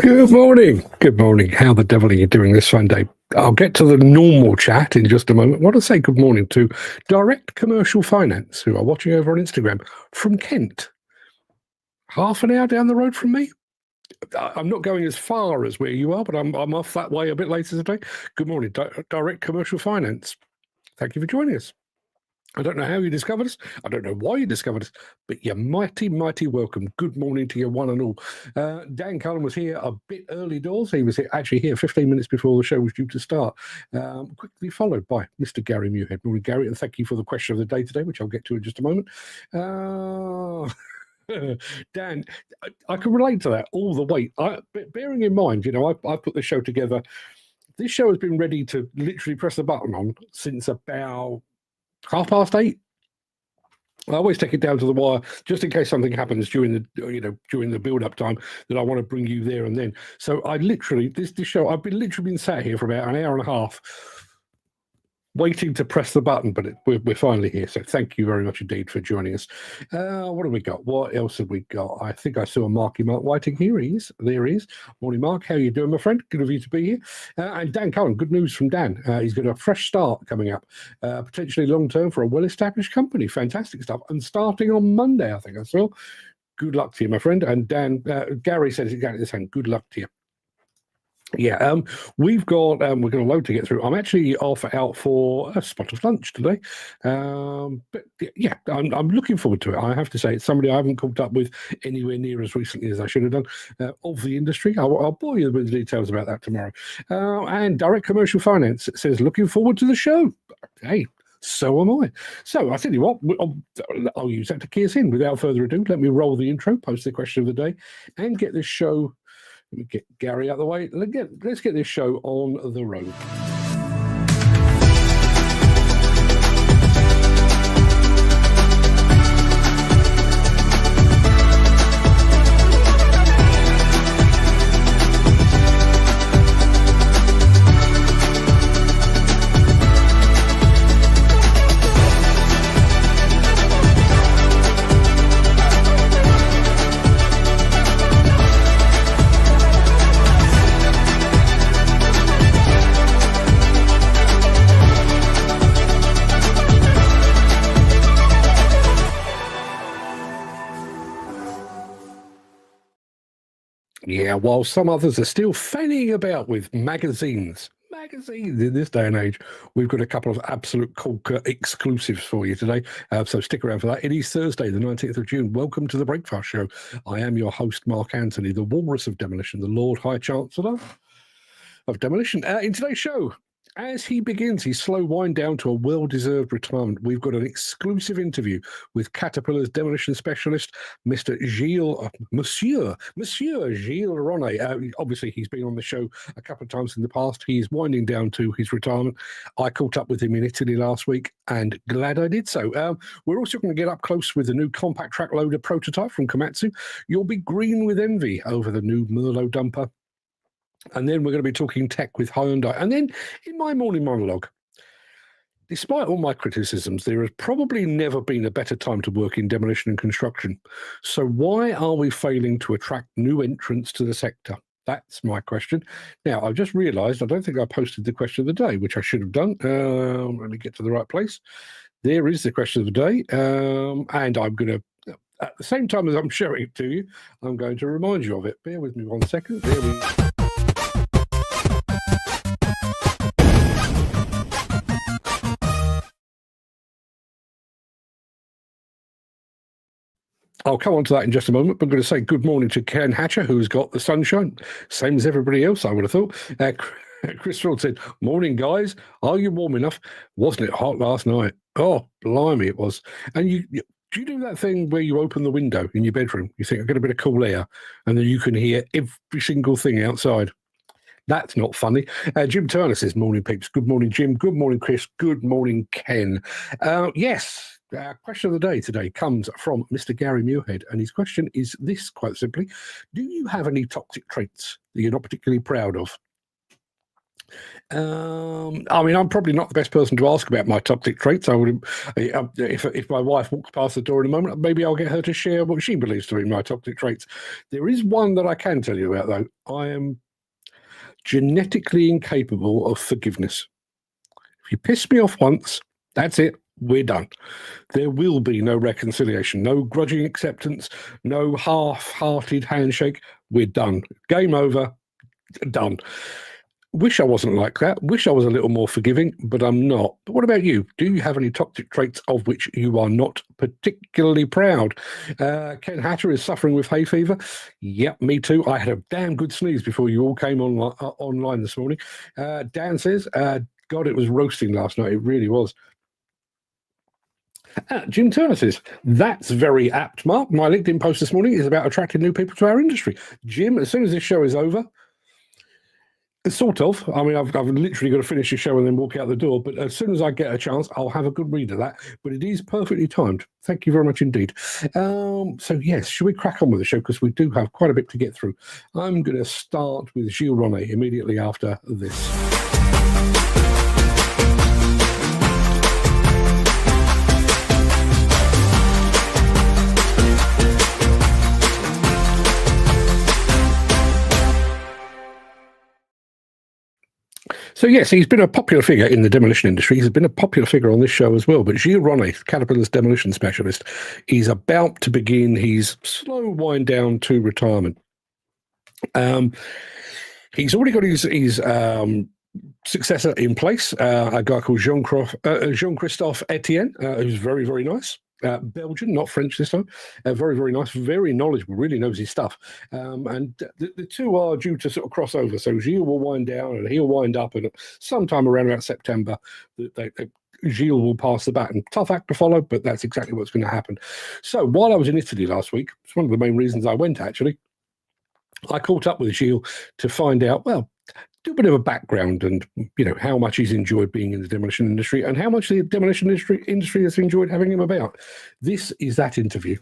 Good morning. Good morning. How the devil are you doing this Sunday? I'll get to the normal chat in just a moment. I want to say good morning to Direct Commercial Finance, who are watching over on Instagram from Kent. Half an hour down the road from me. I'm not going as far as where you are, but I'm off that way a bit later today. Good morning, Direct Commercial Finance. Thank you for joining us. I don't know how you discovered us. I don't know why you discovered us, but you're mighty, mighty welcome. Good morning to you, one and all. Dan Cullen was here a bit early doors. He was actually here 15 minutes before the show was due to start. Quickly followed by Mr. Gary Muirhead. Morning, Gary, and thank you for the question of the day today, which I'll get to in just a moment. Dan, I can relate to that all the way. Bearing in mind, I put the show together. This show has been ready to literally press the button on since about 8:30. I always take it down to the wire just in case something happens during the build-up time that I want to bring you there and then. So I literally this show I've been sat here for about an hour and a half waiting to press the button, but we're finally here. So thank you very much indeed for joining us. What have we got? What else have we got? I think I saw Mark Whiting here. There he is. Morning, Mark. How are you doing, my friend? Good of you to be here. And Dan Cullen, good news from Dan. He's got a fresh start coming up, potentially long-term for a well-established company. Fantastic stuff. And starting on Monday, I think I saw. Good luck to you, my friend. And Dan, Gary says exactly the same. Good luck to you. Yeah, we've got a load to get through. I'm actually out for a spot of lunch today, but yeah, I'm looking forward to it. I have to say, it's somebody I haven't caught up with anywhere near as recently as I should have done of the industry. I'll bore you with the details about that tomorrow. And Direct Commercial Finance says, looking forward to the show. Hey, so am I. So I tell you what, I'll use that to key us in. Without further ado, let me roll the intro, post the question of the day, and get this show. Let me get Gary out of the way. Let's get this show on the road. Yeah, while some others are still fanning about with magazines in this day and age, we've got a couple of absolute corker exclusives for you today. So stick around for that. It is Thursday, the 19th of June. Welcome to the Breakfast Show. I am your host, Mark Anthony, the Walrus of Demolition, the Lord High Chancellor of Demolition. In today's show, as he begins his slow wind down to a well-deserved retirement, we've got an exclusive interview with Caterpillar's demolition specialist, Monsieur Gilles Ronnet. Obviously, he's been on the show a couple of times in the past. He's winding down to his retirement. I caught up with him in Italy last week, and glad I did so. We're also going to get up close with the new compact track loader prototype from Komatsu. You'll be green with envy over the new Merlo dumper. And then we're going to be talking tech with Hyundai. And then in my morning monologue, despite all my criticisms, there has probably never been a better time to work in demolition and construction. So why are we failing to attract new entrants to the sector? That's my question. Now, I've just realised I don't think I posted the question of the day, which I should have done. Let me get to the right place. There is the question of the day. And I'm going to, at the same time as I'm showing it to you, I'm going to remind you of it. Bear with me 1 second. There we go. I'll come on to that in just a moment, but I'm going to say good morning to Ken Hatcher, who's got the sunshine, same as everybody else, I would have thought. Chris Ford said, morning, guys. Are you warm enough? Wasn't it hot last night? Oh, blimey, it was. And do you do that thing where you open the window in your bedroom? You think, I've got a bit of cool air, and then you can hear every single thing outside. That's not funny. Jim Turner says, morning, peeps. Good morning, Jim. Good morning, Chris. Good morning, Ken. Yes. Question of the day today comes from Mr. Gary Muirhead, and his question is this, quite simply: do you have any toxic traits that you're not particularly proud of? I mean, I'm probably not the best person to ask about my toxic traits. I would, if my wife walks past the door in a moment, maybe I'll get her to share what she believes to be my toxic traits. There is one that I can tell you about, though. I am genetically incapable of forgiveness. If you piss me off once, that's it. We're done. There will be no reconciliation, no grudging acceptance, no half-hearted handshake. We're done. Game over. Done. Wish I wasn't like that. Wish I was a little more forgiving, but I'm not. But what about you? Do you have any toxic traits of which you are not particularly proud? Ken Hatter is suffering with hay fever. Yep, me too. I had a damn good sneeze before you all came on online this morning. Dan says, God, it was roasting last night. It really was. Jim Turner says, that's very apt, Mark. My LinkedIn post this morning is about attracting new people to our industry. Jim, as soon as this show is over, sort of. I mean, I've literally got to finish the show and then walk out the door. But as soon as I get a chance, I'll have a good read of that. But it is perfectly timed. Thank you very much indeed. So, yes, should we crack on with the show? Because we do have quite a bit to get through. I'm going to start with Gilles Ronnet immediately after this. So, yes, he's been a popular figure in the demolition industry. He's been a popular figure on this show as well. But Gilles Ronnet, Caterpillar's demolition specialist, is about to begin his slow wind down to retirement. He's already got his successor in place, a guy called Jean-Christophe Etienne, who's very, very nice. Belgian, not French this time. Very, very nice, very knowledgeable, really knows his stuff. And the two are due to sort of cross over. So Gilles will wind down and he'll wind up, and sometime around about September, Gilles will pass the baton. Tough act to follow, but that's exactly what's going to happen. So while I was in Italy last week, it's one of the main reasons I went, actually. I caught up with Gilles to find out, well, do a bit of a background and, you know, how much he's enjoyed being in the demolition industry and how much the demolition industry has enjoyed having him about. This is that interview.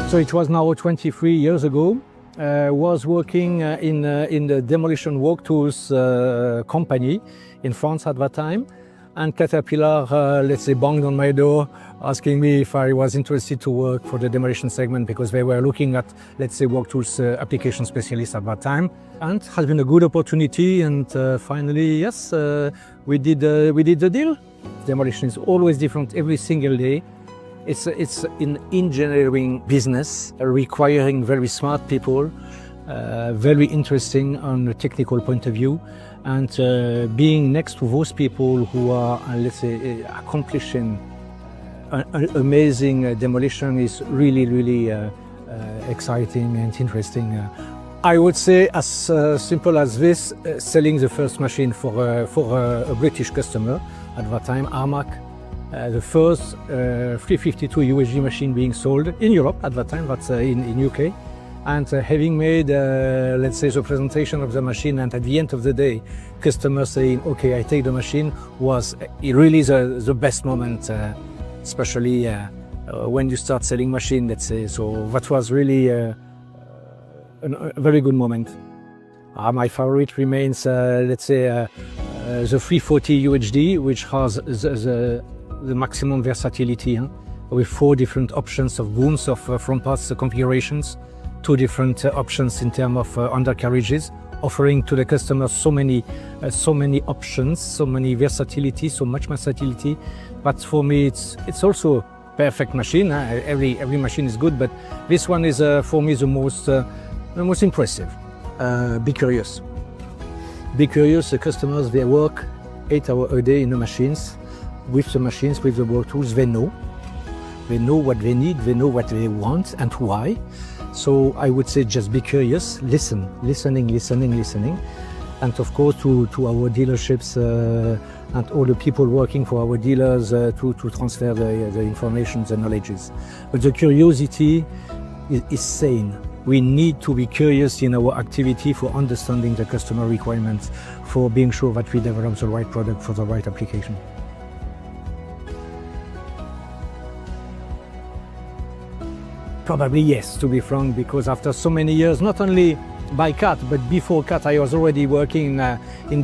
So it was now 23 years ago. Was working in the demolition work tools company in France at that time, and Caterpillar, let's say, banged on my door, asking me if I was interested to work for the demolition segment because they were looking at, let's say, work tools application specialists at that time, and has been a good opportunity. And finally, yes, we did the deal. Demolition is always different every single day. It's an engineering business requiring very smart people, very interesting on a technical point of view, and being next to those people who are, let's say, accomplishing amazing demolition is really, really exciting and interesting. I would say as simple as this, selling the first machine for a British customer at that time, Armac. The first 352 USG machine being sold in Europe at that time, that's in UK. And having made, let's say, the presentation of the machine, and at the end of the day, customers saying, okay, I take the machine, was really the best moment, especially when you start selling machine, let's say. So that was really a very good moment. My favorite remains, let's say, the 340 UHD, which has the maximum versatility, with 4 different options of booms, of front parts configurations, 2 different options in terms of undercarriages, offering to the customer so many options, so many versatility, so much versatility. But for me, it's also a perfect machine. Every machine is good, but this one is for me the most impressive. Be curious. Be curious. The customers, they work 8 hours a day in the machines. With the machines, with the work tools, they know what they need, they know what they want and why. So I would say just be curious, listening, and of course to our dealerships and all the people working for our dealers to transfer the information, the knowledges. But the curiosity is sane. We need to be curious in our activity for understanding the customer requirements, for being sure that we develop the right product for the right application. Probably yes, to be frank, because after so many years, not only by CAT, but before CAT, I was already working in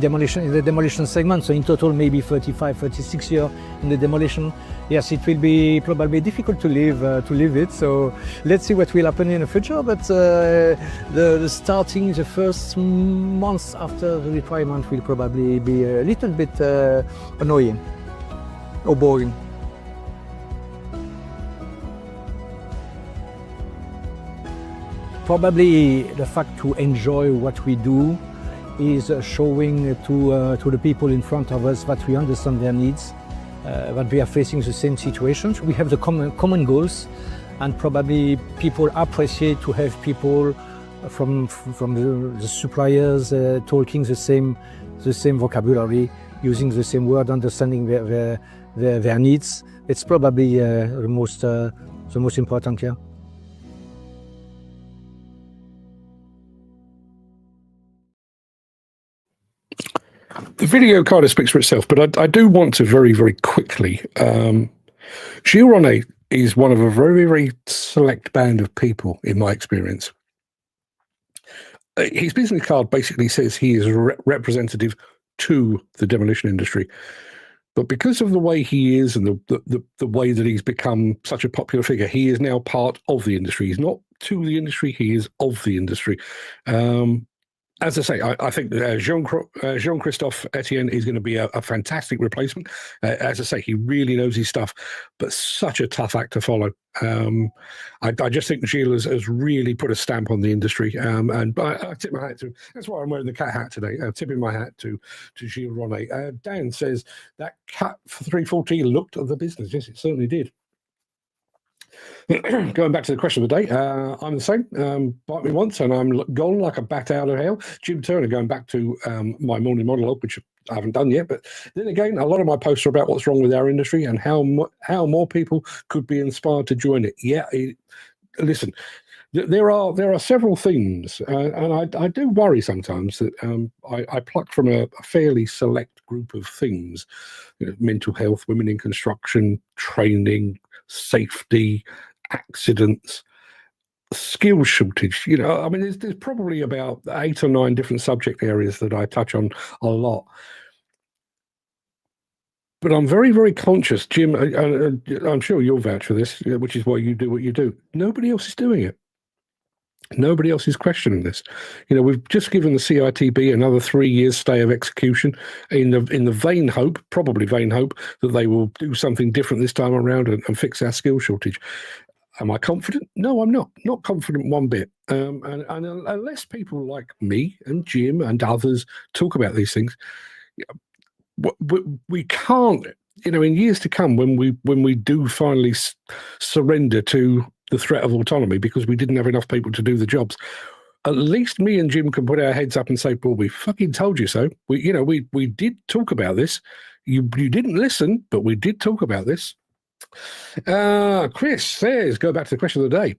the demolition segment. So in total, maybe 35, 36 years in the demolition. Yes, it will be probably difficult to leave it. So let's see what will happen in the future. But the first months after the retirement will probably be a little bit annoying or boring. Probably the fact to enjoy what we do is showing to the people in front of us that we understand their needs, that we are facing the same situations. We have the common goals, and probably people appreciate to have people from the suppliers talking the same vocabulary, using the same word, understanding their needs. It's probably the most important, yeah. The video kind of speaks for itself, but I do want to very, very quickly. Gilles Ronnet is one of a very, very select band of people, in my experience. His business card basically says he is representative to the demolition industry. But because of the way he is and the way that he's become such a popular figure, he is now part of the industry. He's not to the industry, he is of the industry. As I say, I think Jean-Christophe Etienne is going to be a fantastic replacement. As I say, he really knows his stuff, but such a tough act to follow. I just think Gilles has really put a stamp on the industry, and I tip my hat to him. That's why I'm wearing the cat hat today. Tipping my hat to Gilles Ronnet. Dan says that cat for 314 looked at the business. Yes, it certainly did. Going back to the question of the day, I'm the same. Bite me once and I'm gone like a bat out of hell. Jim Turner, going back to my morning monologue, which I haven't done yet, but then again, a lot of my posts are about what's wrong with our industry and how more people could be inspired to join it. Yeah, listen, there are several themes, and I do worry sometimes that I pluck from a fairly select group of themes: mental health, women in construction, training, safety, accidents, skill shortage. I mean, there's probably about 8 or 9 different subject areas that I touch on a lot. But I'm very, very conscious, Jim, I'm sure you'll vouch for this, which is why you do what you do. Nobody else is doing it. Nobody else is questioning this. We've just given the CITB another 3 years stay of execution in the vain hope that they will do something different this time around and fix our skill shortage. Am I confident? No, I'm not. Not confident one bit. And unless people like me and Jim and others talk about these things, we can't. In years to come, when we do finally surrender to the threat of autonomy because we didn't have enough people to do the jobs, at least me and Jim can put our heads up and say, well, we fucking told you so. We did talk about this. You didn't listen, but we did talk about this. Chris says, go back to the question of the day.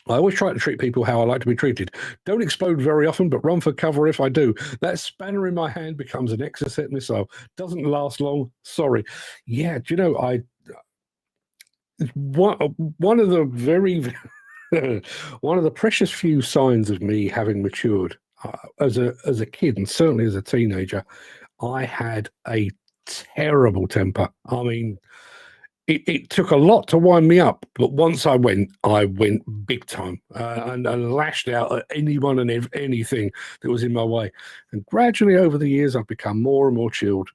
I always try to treat people how I like to be treated. Don't explode very often, but run for cover if I do. That spanner in my hand becomes an Exocet missile. Doesn't last long. Sorry. Yeah, do you know, one of the one of the precious few signs of me having matured as a kid, and certainly as a teenager, I had a terrible temper. I mean, it took a lot to wind me up, but once I went big time and lashed out at anyone and anything that was in my way. And gradually over the years, I've become more and more chilled.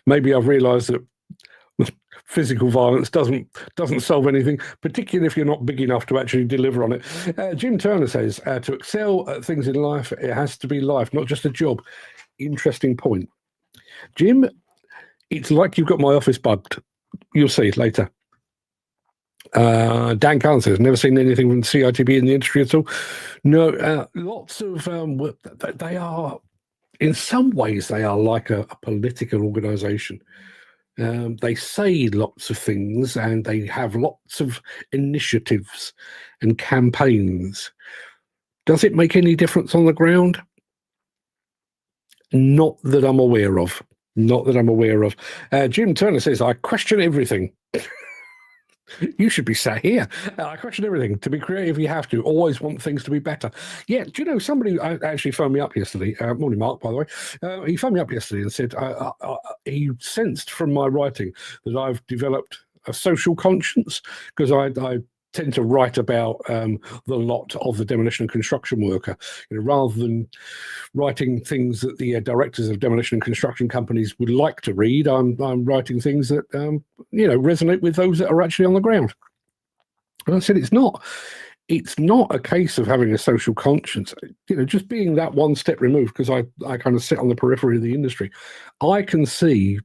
Maybe I've realised that physical violence doesn't solve anything, particularly if you're not big enough to actually deliver on it. Jim Turner says, to excel at things in life, it has to be life, not just a job. Interesting point. Jim, it's like you've got my office bugged. You'll see later. Dan Carn says, never seen anything from CITB in the industry at all. No, lots of, they are, in some ways, they are like a political organisation. They say lots of things and they have lots of initiatives and campaigns. Does it make any difference on the ground? Not that I'm aware of. Not that I'm aware of. Jim Turner says, I question everything. You should be sat here. I question everything. To be creative, you have to. Always want things to be better. Yeah, do you know, somebody actually phoned me up yesterday. Morning, Mark, by the way. He phoned me up yesterday and said he sensed from my writing that I've developed a social conscience, because I tend to write about the lot of the demolition and construction worker, rather than writing things that the directors of demolition and construction companies would like to read. I'm writing things that resonate with those that are actually on the ground. And I said, it's not a case of having a social conscience, just being that one step removed, because I kind of sit on the periphery of the industry. I can see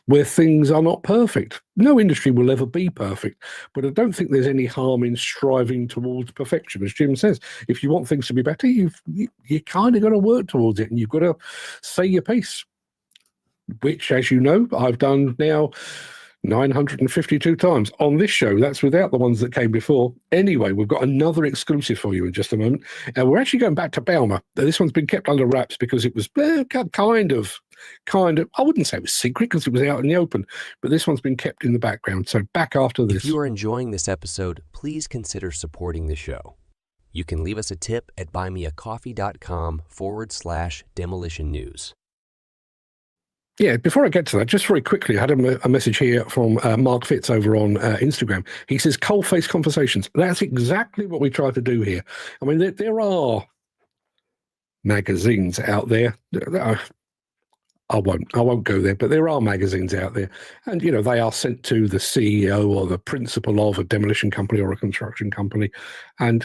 where things are not perfect. No industry will ever be perfect, but I don't think there's any harm in striving towards perfection. As Jim says, if you want things to be better, you kind of got to work towards it, and you've got to say your piece, which, as you know, I've done now 952 times on this show. That's without the ones that came before. Anyway, we've got another exclusive for you in just a moment. And we're actually going back to Balmer. This one's been kept under wraps because it was kind of, I wouldn't say it was secret because it was out in the open, but this one's been kept in the background. So back after this. If you are enjoying this episode, please consider supporting the show. You can leave us a tip at buymeacoffee.com/demolition news. Yeah, before I get to that, just very quickly, I had a message here from Mark Fitz over on Instagram. He says, cold-face conversations. That's exactly what we try to do here. I mean, there are magazines out there. I won't go there, but there are magazines out there. And, they are sent to the CEO or the principal of a demolition company or a construction company and,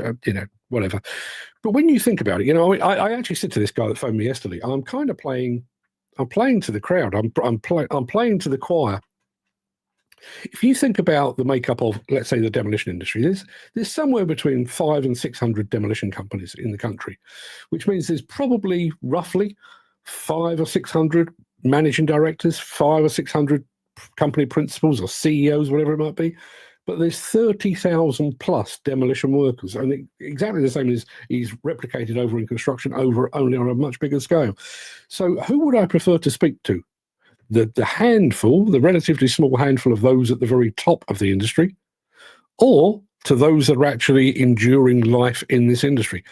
whatever. But when you think about it, I actually said to this guy that phoned me yesterday, I'm playing to the crowd. I'm playing to the choir. If you think about the makeup of, let's say, the demolition industry, there's somewhere between 500 and 600 demolition companies in the country, which means there's probably roughly 500 or 600 managing directors, 500 or 600 company principals or CEOs, whatever it might be. But there's 30,000 plus demolition workers, and exactly the same as he's replicated over in construction, only on a much bigger scale. So who would I prefer to speak to? The relatively small handful of those at the very top of the industry, or to those that are actually enduring life in this industry?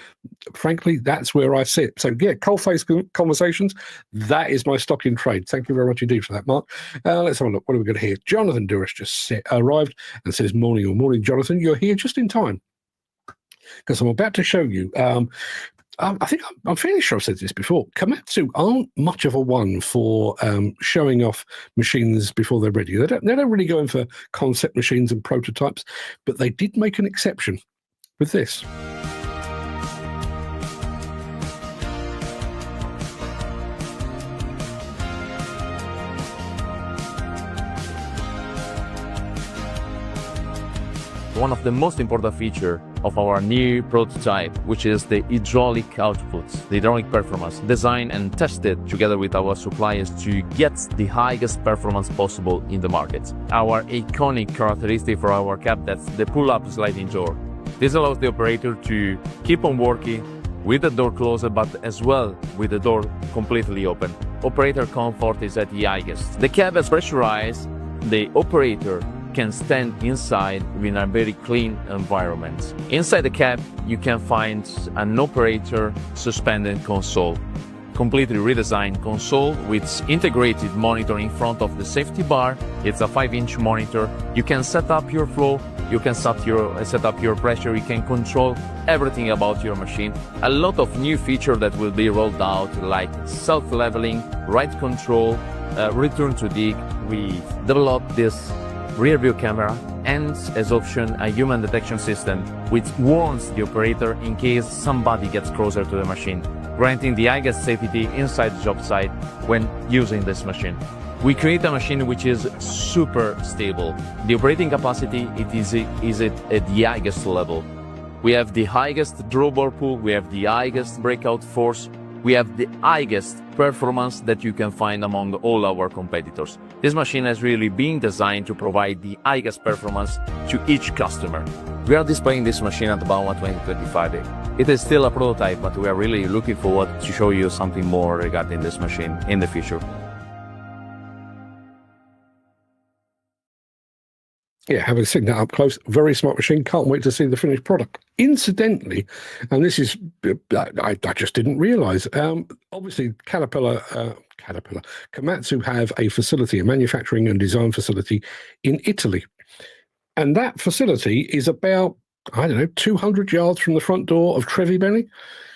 Frankly, that's where I sit. So yeah, cold-face conversations, that is my stock in trade. Thank you very much indeed for that, Mark. Let's have a look. What are we going to hear? Jonathan Durish just arrived and says, morning, Jonathan. You're here just in time, because I'm about to show you. I think I'm fairly sure I've said this before. Komatsu aren't much of a one for showing off machines before they're ready. They don't really go in for concept machines and prototypes, but they did make an exception with this. One of the most important features of our new prototype, which is the hydraulic outputs, the hydraulic performance, designed and tested together with our suppliers to get the highest performance possible in the market. Our iconic characteristic for our cab, that's the pull-up sliding door. This allows the operator to keep on working with the door closed, but as well with the door completely open. Operator comfort is at the highest. The cab is pressurized. The operator can stand inside in a very clean environment. Inside the cab, you can find an operator suspended console. Completely redesigned console with integrated monitor in front of the safety bar. It's a 5-inch monitor. You can set up your flow, you can set up your pressure, you can control everything about your machine. A lot of new features that will be rolled out, like self-leveling, ride control, return to dig. We developed this rear view camera and as option a human detection system which warns the operator in case somebody gets closer to the machine, granting the highest safety inside the job site when using this machine. We create a machine which is super stable. The operating capacity is at the highest level. We have the highest drawbar pull, we have the highest breakout force, we have the highest performance that you can find among all our competitors. This machine has really been designed to provide the highest performance to each customer. We are displaying this machine at Bauma 2025. It is still a prototype, but we are really looking forward to show you something more regarding this machine in the future. Yeah, having seen that up close, very smart machine. Can't wait to see the finished product. Incidentally, and this is, I just didn't realize, obviously Komatsu have a facility, a manufacturing and design facility in Italy. And that facility is about, 200 yards from the front door of Trevi Bene.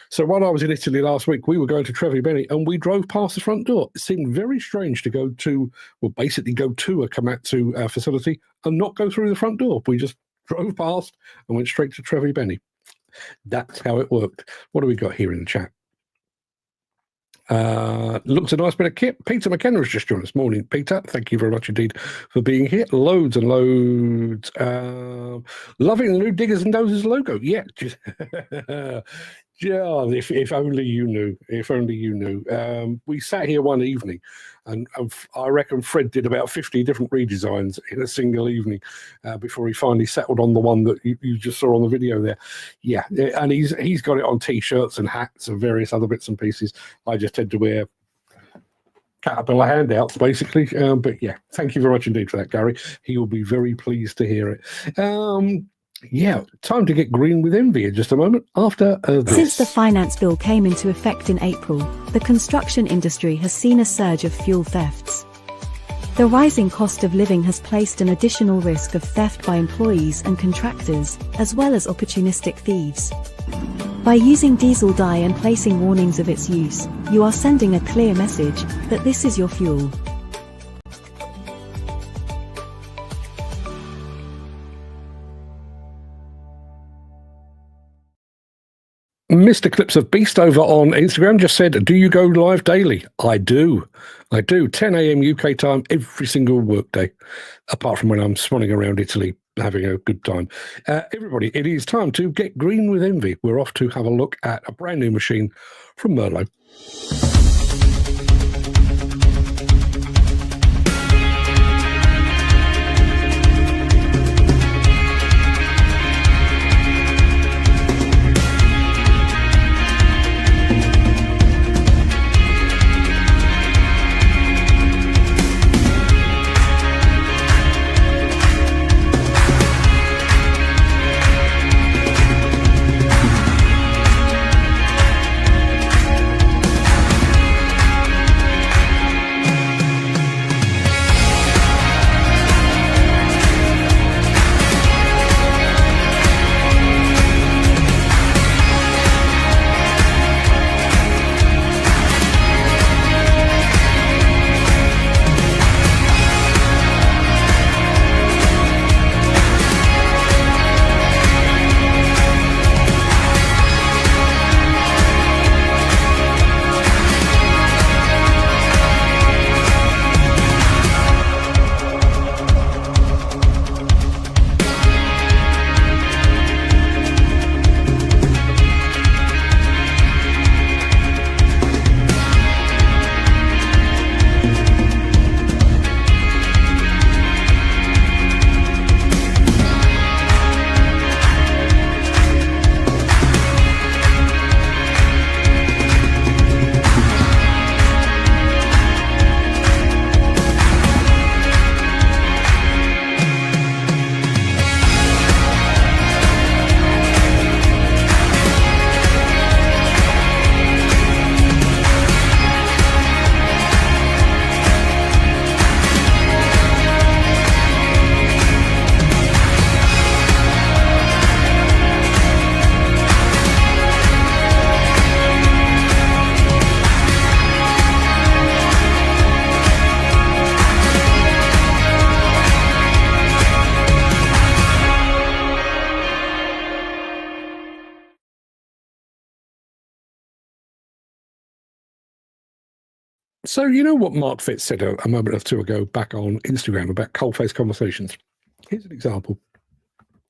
So while I was in Italy last week, we were going to Trevi Bene and we drove past the front door. It seemed very strange to go to a Komatsu facility and not go through the front door. We just drove past and went straight to Trevi Bene. That's how it worked. What do we got here in the chat? Looks a nice bit of kit. Peter McKenna has just joined us. Morning, Peter. Thank you very much indeed for being here. Loads and loads. Loving the new Diggers and Dozers logo. Yeah. Yeah, if only you knew. If only you knew. We sat here one evening, and I reckon Fred did about 50 different redesigns in a single evening before he finally settled on the one that you just saw on the video there. Yeah, and he's got it on T-shirts and hats and various other bits and pieces. I just tend to wear Caterpillar handouts, basically. But yeah, thank you very much indeed for that, Gary. He will be very pleased to hear it. Yeah, time to get green with envy in just a moment after this. Since the finance bill came into effect in April, the construction industry has seen a surge of fuel thefts. The rising cost of living has placed an additional risk of theft by employees and contractors, as well as opportunistic thieves. By using diesel dye and placing warnings of its use, you are sending a clear message that this is your fuel. Mr. Clips of Beast over on Instagram just said, do you go live daily? I do. 10 a.m. UK time every single workday, apart from when I'm swanning around Italy having a good time. Everybody, it is time to get green with envy. We're off to have a look at a brand new machine from Merlo. So you know what Mark Fitz said a moment or two ago back on Instagram about cold-faced conversations? Here's an example.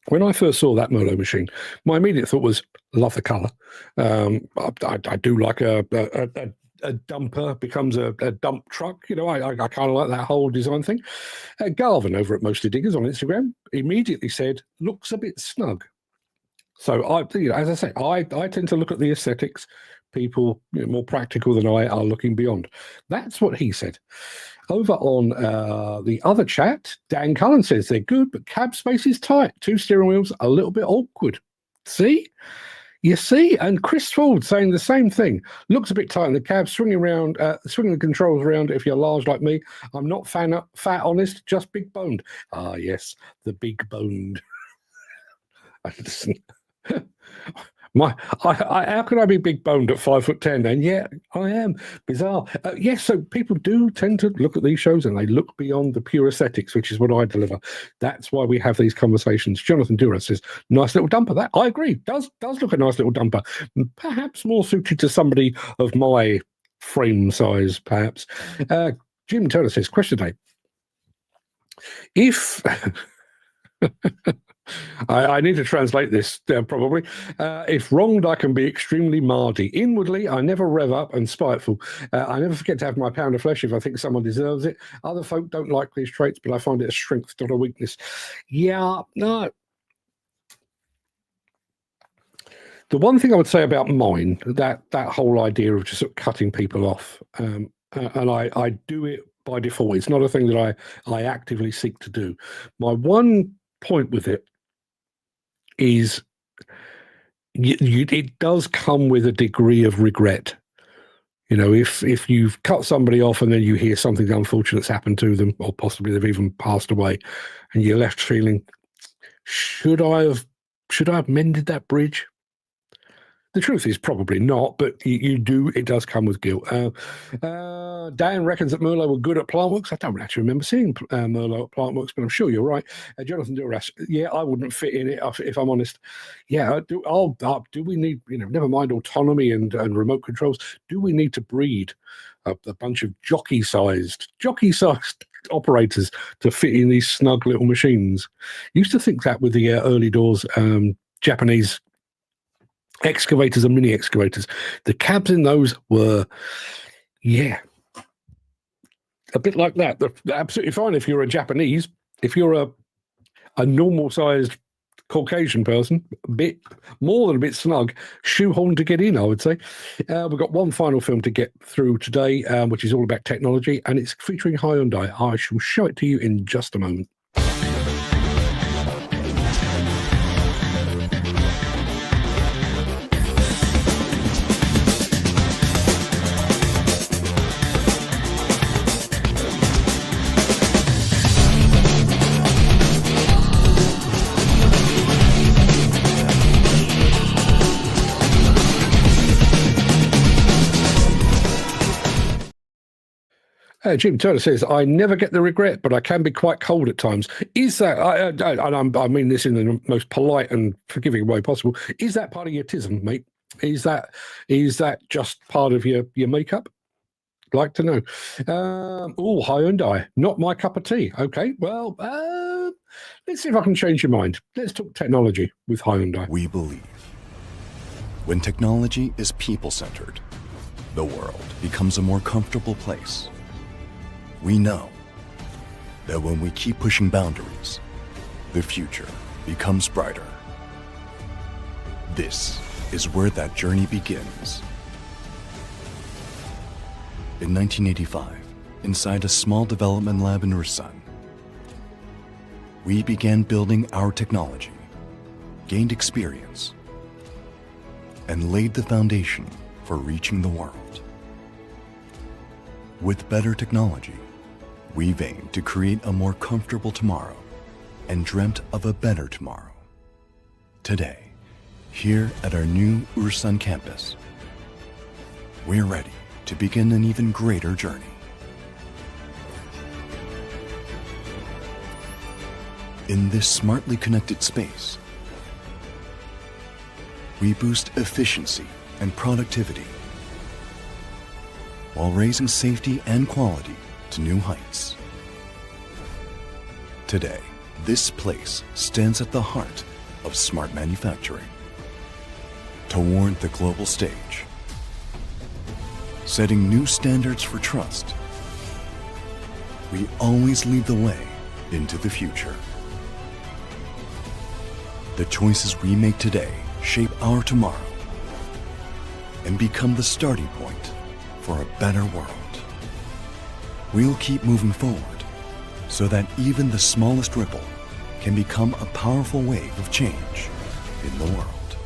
When I first saw that Merlo machine, my immediate thought was, love the colour. I do like a dumper becomes a dump truck. You know, I kind of like that whole design thing. Garvin over at Mostly Diggers on Instagram immediately said, looks a bit snug. So as I say, I tend to look at the aesthetics. People more practical than I are looking beyond. That's what he said. Over on the other chat, Dan Cullen says they're good, but cab space is tight. 2 steering wheels, a little bit awkward. See? You see? And Chris Ford saying the same thing. Looks a bit tight in the cab, swinging the controls around if you're large like me. I'm not fat, honest, just big boned. Ah, yes, the big boned. How can I be big boned at 5'10"? And yeah, I am. Bizarre. Yes, so people do tend to look at these shows and they look beyond the pure aesthetics, which is what I deliver. That's why we have these conversations. Jonathan Duras says, nice little dumper. That I agree. Does look a nice little dumper. Perhaps more suited to somebody of my frame size, perhaps. Jim Turner says, question today. If I need to translate this probably. If wronged, I can be extremely mardy. Inwardly, I never rev up and spiteful. I never forget to have my pound of flesh if I think someone deserves it. Other folk don't like these traits, but I find it a strength, not a weakness. Yeah, no. The one thing I would say about mine, that whole idea of just sort of cutting people off, and I do it by default. It's not a thing that I actively seek to do. My one point with it is it does come with a degree of regret. You know, if you've cut somebody off and then you hear something unfortunate's happened to them, or possibly they've even passed away, and you're left feeling, should I have mended that bridge? The truth is probably not, but it does come with guilt. Dan reckons that Merlo were good at plant works. I don't actually remember seeing Merlo at plant works, but I'm sure you're right. Jonathan Duras, yeah, I wouldn't fit in it if I'm honest. Yeah, do we need, never mind autonomy and remote controls, do we need to breed a bunch of jockey-sized operators to fit in these snug little machines? Used to think that with the early doors Japanese excavators and mini excavators. The cabs in those were, a bit like that. They're absolutely fine if you're a Japanese. If you're a normal-sized Caucasian person, a bit more than a bit snug, shoehorned to get in, I would say. We've got one final film to get through today, which is all about technology, and it's featuring Hyundai. I shall show it to you in just a moment. Jim Turner says, I never get the regret, but I can be quite cold at times. Is that, I mean this in the most polite and forgiving way possible, is that part of your tism, mate? Is that just part of your makeup? Like to know. Hyundai, not my cup of tea. Okay, well, let's see if I can change your mind. Let's talk technology with Hyundai. We believe when technology is people-centered, the world becomes a more comfortable place. We know that when we keep pushing boundaries, the future becomes brighter. This is where that journey begins. In 1985, inside a small development lab in Ulsan, we began building our technology, gained experience, and laid the foundation for reaching the world. With better technology, we've aimed to create a more comfortable tomorrow and dreamt of a better tomorrow. Today, here at our new Ulsan campus, we're ready to begin an even greater journey. In this smartly connected space, we boost efficiency and productivity, while raising safety and quality to new heights. Today, this place stands at the heart of smart manufacturing. To warrant the global stage, setting new standards for trust, we always lead the way into the future. The choices we make today shape our tomorrow and become the starting point for a better world. We'll keep moving forward so that even the smallest ripple can become a powerful wave of change in the world.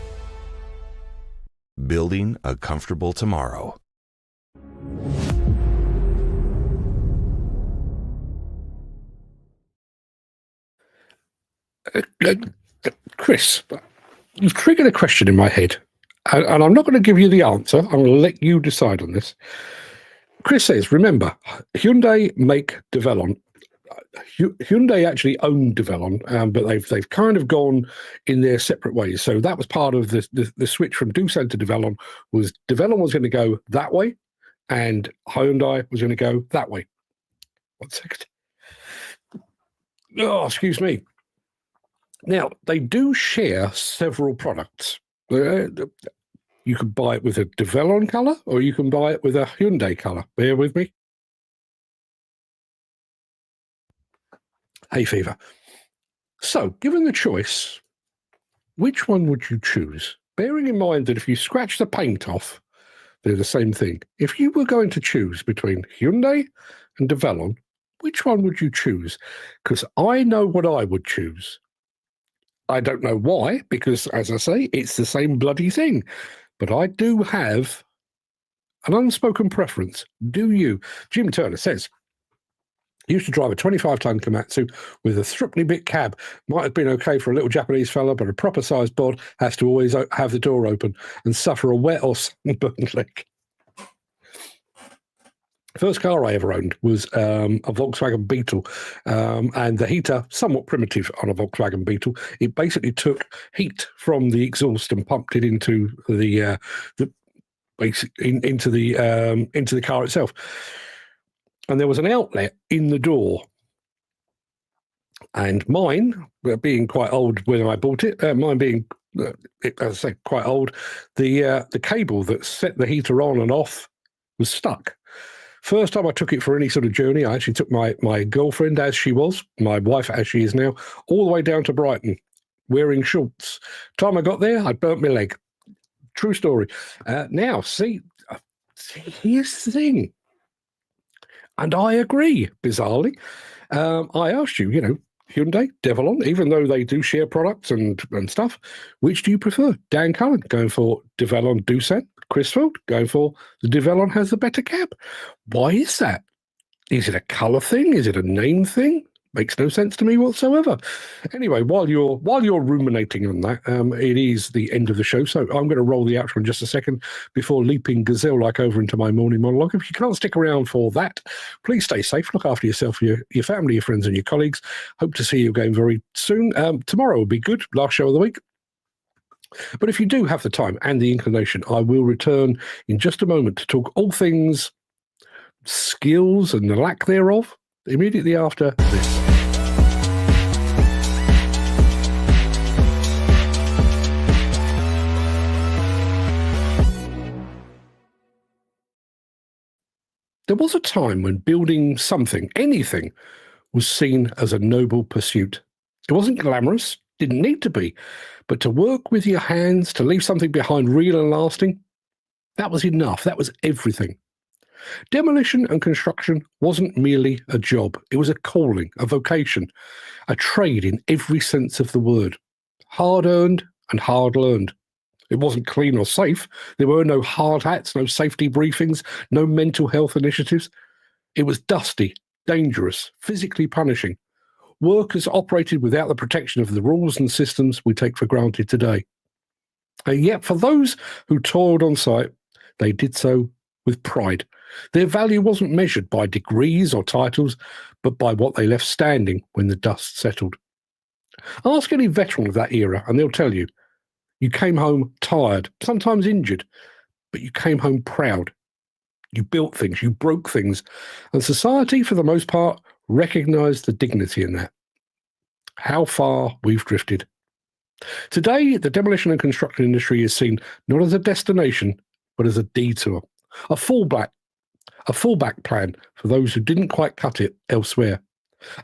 Building a comfortable tomorrow. Chris, you've triggered a question in my head, and I'm not going to give you the answer. I'm going to let you decide on this. Chris says, remember, Hyundai make Demolition. Hyundai actually owned Demolition, but they've kind of gone in their separate ways. So that was part of the switch from Doosan to Demolition was going to go that way, and Hyundai was going to go that way. 1 second. Oh, excuse me. Now, they do share several products. You can buy it with a Demolition colour, or you can buy it with a Hyundai colour. Bear with me. Hay fever. So, given the choice, which one would you choose? Bearing in mind that if you scratch the paint off, they're the same thing. If you were going to choose between Hyundai and Demolition, which one would you choose? Because I know what I would choose. I don't know why, because, as I say, it's the same bloody thing. But I do have an unspoken preference. Do you? Jim Turner says, used to drive a 25-ton Komatsu with a threepenny bit cab. Might have been okay for a little Japanese fella, but a proper-sized bod has to always have the door open and suffer a wet or sunburned leg. First car I ever owned was a Volkswagen Beetle, and the heater, somewhat primitive on a Volkswagen Beetle. It basically took heat from the exhaust and pumped it into the car itself. And there was an outlet in the door. And mine, being quite old when I bought it, as I say, quite old, the cable that set the heater on and off was stuck. First time I took it for any sort of journey, I actually took my girlfriend as she was, my wife as she is now, all the way down to Brighton, wearing shorts. Time I got there, I burnt my leg. True story. Now, see, here's the thing. And I agree, bizarrely. I asked you, Hyundai, Demolition, even though they do share products and stuff, which do you prefer? Dan Cullen going for Demolition Doosan. Crisfield going for the Demolition has the better cab. Why is that? Is it a colour thing? Is it a name thing? Makes no sense to me whatsoever. Anyway, while you're ruminating on that, it is the end of the show, so I'm going to roll the outro in just a second before leaping gazelle-like over into my morning monologue. If you can't stick around for that, please stay safe, look after yourself, your family, your friends, and your colleagues. Hope to see you again very soon. Tomorrow will be good, last show of the week. But if you do have the time and the inclination, I will return in just a moment to talk all things skills and the lack thereof immediately after this. There was a time when building something, anything, was seen as a noble pursuit. It wasn't glamorous, didn't need to be, but to work with your hands, to leave something behind real and lasting, that was enough. That was everything. Demolition and construction wasn't merely a job. It was a calling, a vocation, a trade in every sense of the word. Hard-earned and hard-learned. It wasn't clean or safe. There were no hard hats, no safety briefings, no mental health initiatives. It was dusty, dangerous, physically punishing. Workers operated without the protection of the rules and systems we take for granted today. And yet, for those who toiled on site, they did so with pride. Their value wasn't measured by degrees or titles, but by what they left standing when the dust settled. Ask any veteran of that era, and they'll tell you, you came home tired, sometimes injured, but you came home proud. You built things, you broke things, and society, for the most part, recognized the dignity in that. How far we've drifted. Today, the demolition and construction industry is seen not as a destination, but as a detour, a fallback plan for those who didn't quite cut it elsewhere,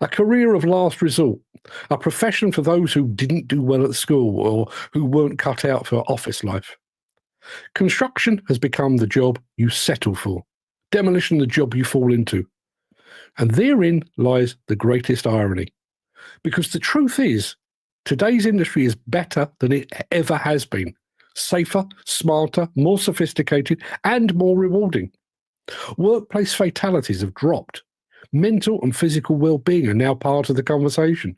a career of last resort, a profession for those who didn't do well at school or who weren't cut out for office life. Construction has become the job you settle for, demolition the job you fall into. And therein lies the greatest irony. Because the truth is, today's industry is better than it ever has been. Safer, smarter, more sophisticated, and more rewarding. Workplace fatalities have dropped. Mental and physical well-being are now part of the conversation.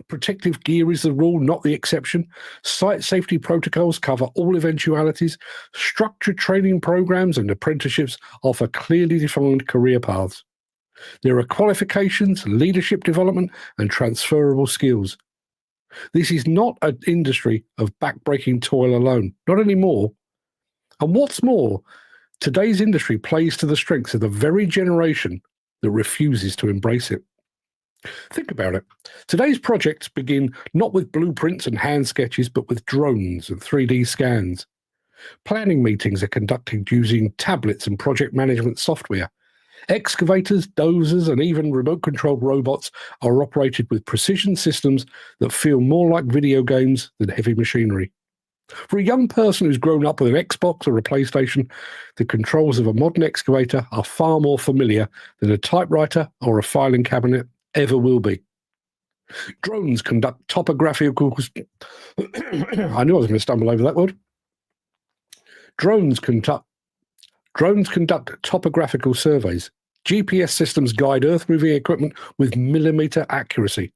Protective gear is the rule, not the exception. Site safety protocols cover all eventualities. Structured training programs and apprenticeships offer clearly defined career paths. There are qualifications, leadership development, and transferable skills. This is not an industry of back-breaking toil alone, not anymore. And what's more, today's industry plays to the strengths of the very generation that refuses to embrace it. Think about it. Today's projects begin not with blueprints and hand sketches, but with drones and 3D scans. Planning meetings are conducted using tablets and project management software. Excavators, dozers, and even remote-controlled robots are operated with precision systems that feel more like video games than heavy machinery. For a young person who's grown up with an Xbox or a PlayStation, the controls of a modern excavator are far more familiar than a typewriter or a filing cabinet ever will be. Drones conduct topographical... I knew I was going to stumble over that word. Drones conduct topographical surveys. GPS systems guide earth-moving equipment with millimeter accuracy.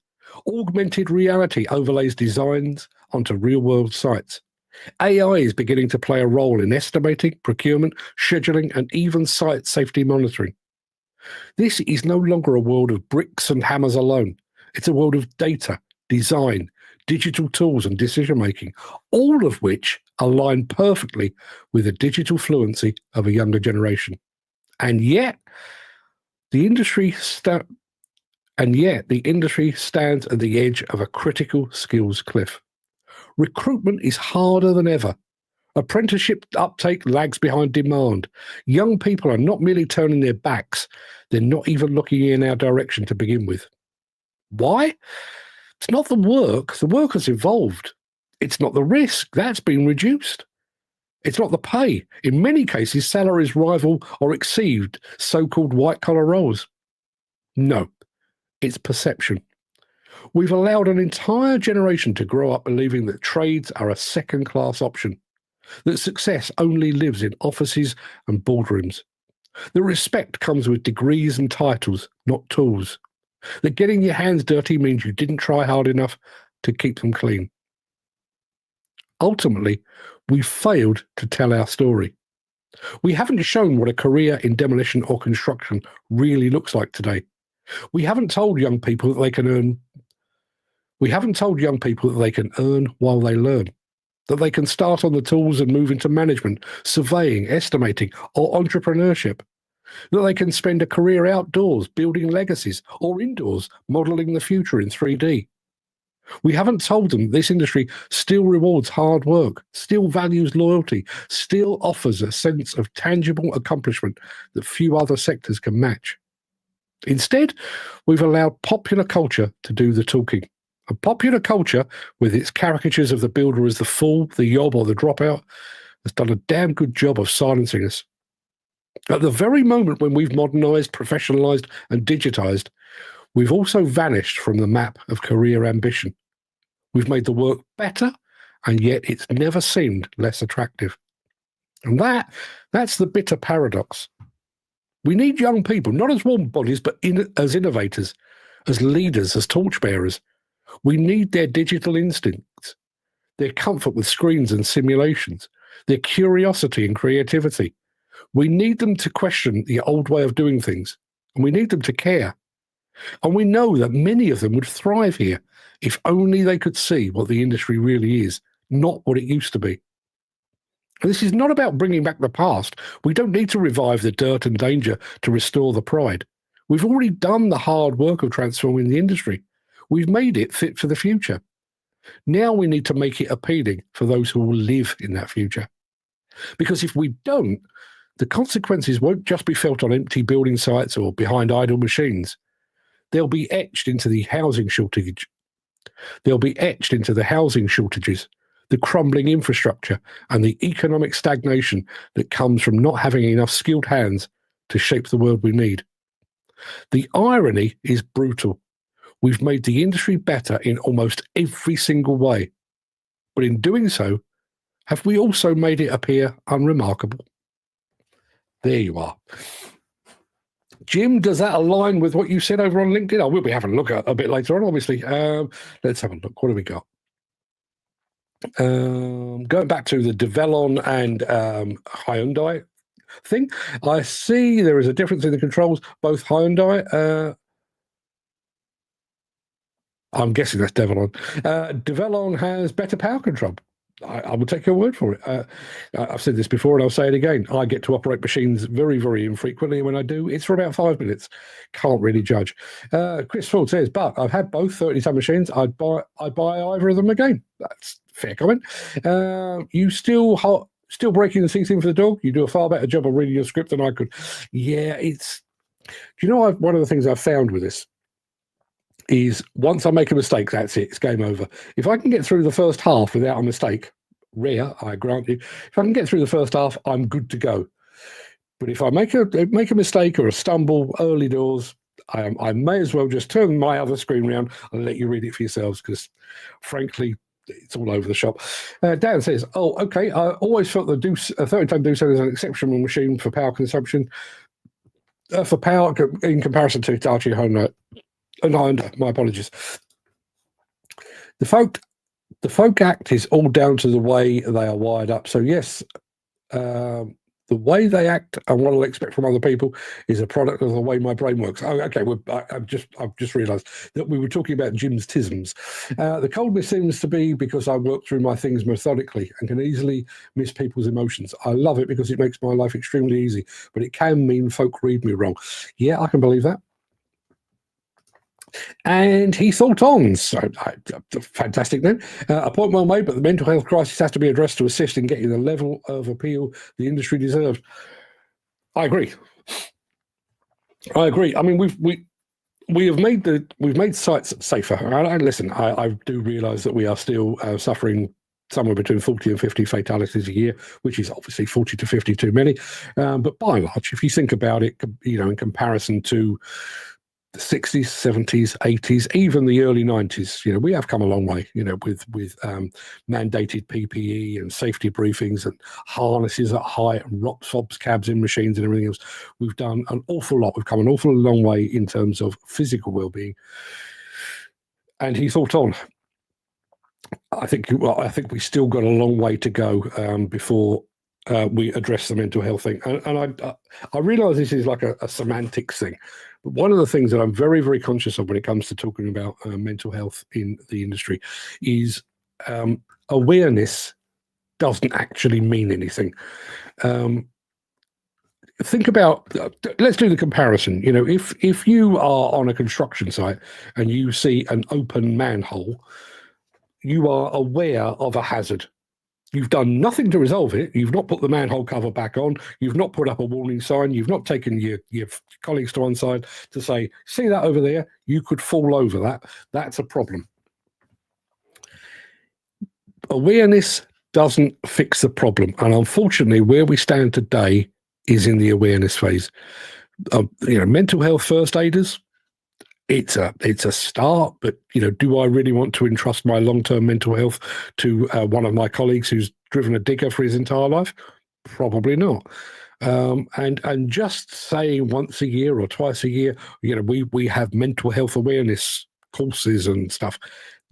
Augmented reality overlays designs onto real-world sites. AI is beginning to play a role in estimating, procurement, scheduling, and even site safety monitoring. This is no longer a world of bricks and hammers alone. It's a world of data, design, digital tools, and decision-making, all of which align perfectly with the digital fluency of a younger generation. And yet, the industry stands at the edge of a critical skills cliff. Recruitment is harder than ever. Apprenticeship uptake lags behind demand. Young people are not merely turning their backs, they're not even looking in our direction to begin with. Why? It's not the work has evolved. It's not the risk, that's been reduced. It's not the pay. In many cases, salaries rival or exceed so-called white-collar roles. No, it's perception. We've allowed an entire generation to grow up believing that trades are a second-class option, that success only lives in offices and boardrooms, that respect comes with degrees and titles, not tools, that getting your hands dirty means you didn't try hard enough to keep them clean. Ultimately, we've failed to tell our story. We haven't shown what a career in demolition or construction really looks like today. We haven't told young people that they can earn while they learn, that they can start on the tools and move into management, surveying, estimating, or entrepreneurship, that they can spend a career outdoors building legacies or indoors modeling the future in 3D. We haven't told them this industry still rewards hard work, still values loyalty, still offers a sense of tangible accomplishment that few other sectors can match. Instead, we've allowed popular culture to do the talking. A popular culture, with its caricatures of the builder as the fool, the yob, or the dropout, has done a damn good job of silencing us. At the very moment when we've modernised, professionalised, and digitised, we've also vanished from the map of career ambition. We've made the work better, and yet it's never seemed less attractive. And that's the bitter paradox. We need young people, not as warm bodies, but as innovators, as leaders, as torchbearers. We need their digital instincts, their comfort with screens and simulations, their curiosity and creativity. We need them to question the old way of doing things, and we need them to care. And we know that many of them would thrive here if only they could see what the industry really is, not what it used to be. And this is not about bringing back the past. We don't need to revive the dirt and danger to restore the pride. We've already done the hard work of transforming the industry. We've made it fit for the future. Now we need to make it appealing for those who will live in that future. Because if we don't, the consequences won't just be felt on empty building sites or behind idle machines. They'll be etched into the housing shortage. They'll be etched into the housing shortages, the crumbling infrastructure, and the economic stagnation that comes from not having enough skilled hands to shape the world we need. The irony is brutal. We've made the industry better in almost every single way. But in doing so, have we also made it appear unremarkable? There you are. Jim, does that align with what you said over on LinkedIn? I will be having a look at a bit later on, obviously. Let's have a look. What have we got? Going back to the Demolition and Hyundai thing, I see there is a difference in the controls. Both Hyundai, I'm guessing that's Demolition. Demolition has better power control. I will take your word for it. I've said this before and I'll say it again. I get to operate machines very, very infrequently. When I do, it's for about 5 minutes. Can't really judge. Chris Ford says, but I've had both 30-ton machines. I'd buy either of them again. That's fair comment. You still breaking the seats in for the dog? You do a far better job of reading your script than I could. Yeah, it's... Do you know one of the things I've found with this is once I make a mistake, that's it. It's game over. If I can get through the first half without a mistake, rare, I grant you. If I can get through the first half, I'm good to go. But if I make a mistake or a stumble early doors, I may as well just turn my other screen around and let you read it for yourselves because, frankly, it's all over the shop. Dan says, "Oh, okay. I always felt the 30-ton Doosan is an exceptional machine for power consumption, for power in comparison to Hitachi Hyundai. My apologies. The folk act is all down to the way they are wired up. So yes, the way they act and what I'll expect from other people is a product of the way my brain works." Oh, okay. I've just realised that we were talking about Jim's tisms. The coldness seems to be because I work through my things methodically and can easily miss people's emotions. I love it because it makes my life extremely easy, but it can mean folk read me wrong. Yeah, I can believe that. And he thought on. So fantastic then. A point well made, but the mental health crisis has to be addressed to assist in getting the level of appeal the industry deserves. I agree. I mean, we've made sites safer. And listen, I do realise that we are still suffering somewhere between 40 and 50 fatalities a year, which is obviously 40 to 50 too many. But by and large, if you think about it, in comparison to the 60s, 70s, 80s, even the early 90s, we have come a long way, with mandated PPE and safety briefings and harnesses at height and ROPS cabs in machines and everything else. We've done an awful lot. We've come an awful long way in terms of physical well-being. And he thought on. I think we still got a long way to go before we address the mental health thing. And I realise this is like a semantics thing. But one of the things that I'm very, very conscious of when it comes to talking about mental health in the industry is awareness doesn't actually mean anything. Think about, let's do the comparison. If you are on a construction site and you see an open manhole, you are aware of a hazard. You've done nothing to resolve it. You've not put the manhole cover back on. You've not put up a warning sign. You've not taken your colleagues to one side to say, see that over there? You could fall over that. That's a problem. Awareness doesn't fix the problem. And unfortunately, where we stand today is in the awareness phase. Mental health first aiders, it's a start, but do I really want to entrust my long-term mental health to one of my colleagues who's driven a digger for his entire life? Probably not. And just saying once a year or twice a year, we have mental health awareness courses and stuff.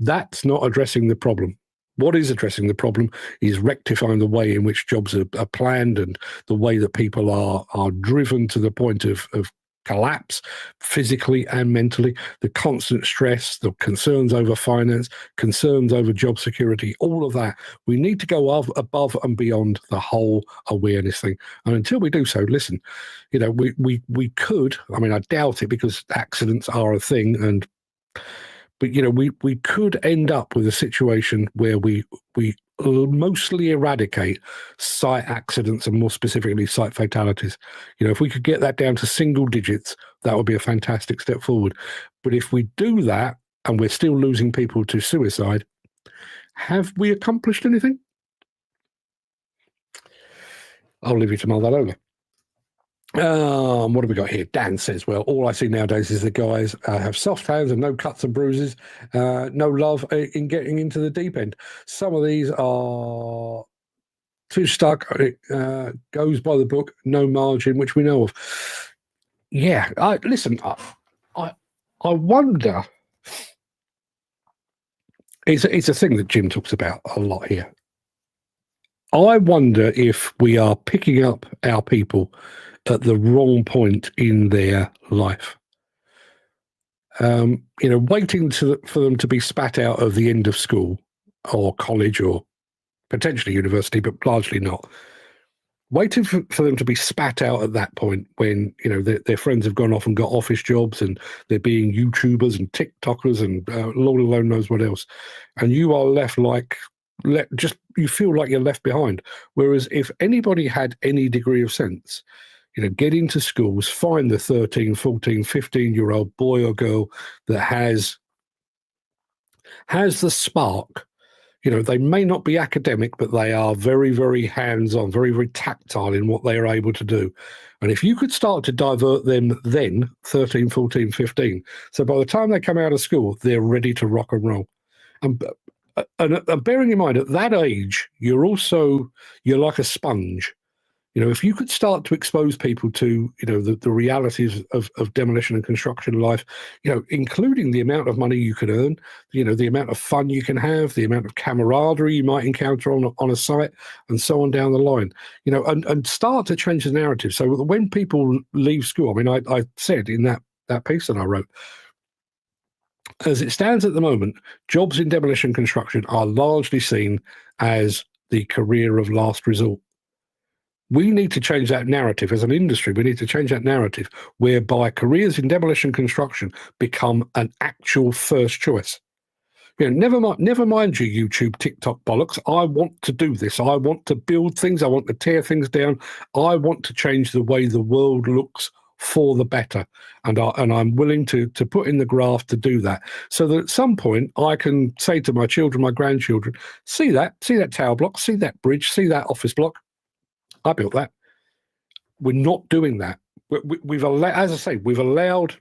That's not addressing the problem. What is addressing the problem is rectifying the way in which jobs are planned and the way that people are driven to the point of collapse physically and mentally, the constant stress, the concerns over finance, concerns over job security, all of that. We need to go above and beyond the whole awareness thing. And until we do so, listen, you know, we could, I mean, I doubt it because accidents are a thing, but you know, we could end up with a situation where we mostly eradicate site accidents and more specifically site fatalities. You know, if we could get that down to single digits, that would be a fantastic step forward. But if we do that and we're still losing people to suicide, have we accomplished anything? I'll leave you to mull that over. What have we got here? Dan says, well, all I see nowadays is the guys have soft hands and no cuts and bruises, no love in getting into the deep end. Some of these are too stuck, goes by the book, no margin, which we know of. Yeah, listen, I wonder, it's a thing that Jim talks about a lot here. I wonder if we are picking up our people at the wrong point in their life. You know, waiting for them to be spat out of the end of school or college or potentially university, but largely not. Waiting for them to be spat out at that point when, you know, their friends have gone off and got office jobs and they're being YouTubers and TikTokers and Lord alone knows what else. And you are left like, you feel like you're left behind. Whereas if anybody had any degree of sense, you know, get into schools, find the 13, 14, 15-year-old boy or girl that has the spark. You know, they may not be academic, but they are very, very hands-on, very, very tactile in what they are able to do. And if you could start to divert them then, 13, 14, 15, so by the time they come out of school, they're ready to rock and roll. And bearing in mind, at that age, you're like a sponge. You know, if you could start to expose people to, you know, the realities of demolition and construction life, you know, including the amount of money you can earn, you know, the amount of fun you can have, the amount of camaraderie you might encounter on a site, and so on down the line, you know, and start to change the narrative. So when people leave school, I mean, I said in that piece that I wrote, as it stands at the moment, jobs in demolition construction are largely seen as the career of last resort. We need to change that narrative as an industry. We need to change that narrative whereby careers in demolition construction become an actual first choice. You know, never mind your YouTube, TikTok bollocks. I want to do this. I want to build things. I want to tear things down. I want to change the way the world looks for the better. And I'm willing to put in the graft to do that. So that at some point I can say to my children, my grandchildren, see that tower block, see that bridge, see that office block. I built that. We're not doing that. We've allowed, as I say, we've allowed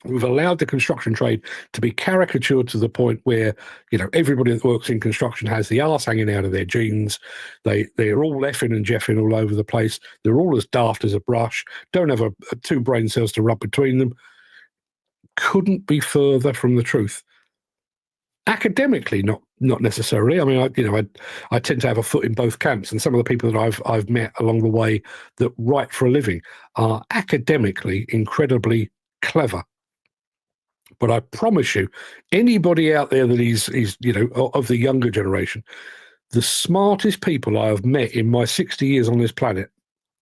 the construction trade to be caricatured to the point where, you know, everybody that works in construction has the arse hanging out of their jeans. They're all effing and jeffing all over the place. They're all as daft as a brush. Don't have two brain cells to rub between them. Couldn't be further from the truth. Academically, not necessarily. I mean, I tend to have a foot in both camps, and some of the people that I've met along the way that write for a living are academically incredibly clever. But I promise you, anybody out there that is you know, of the younger generation, the smartest people I have met in my 60 years on this planet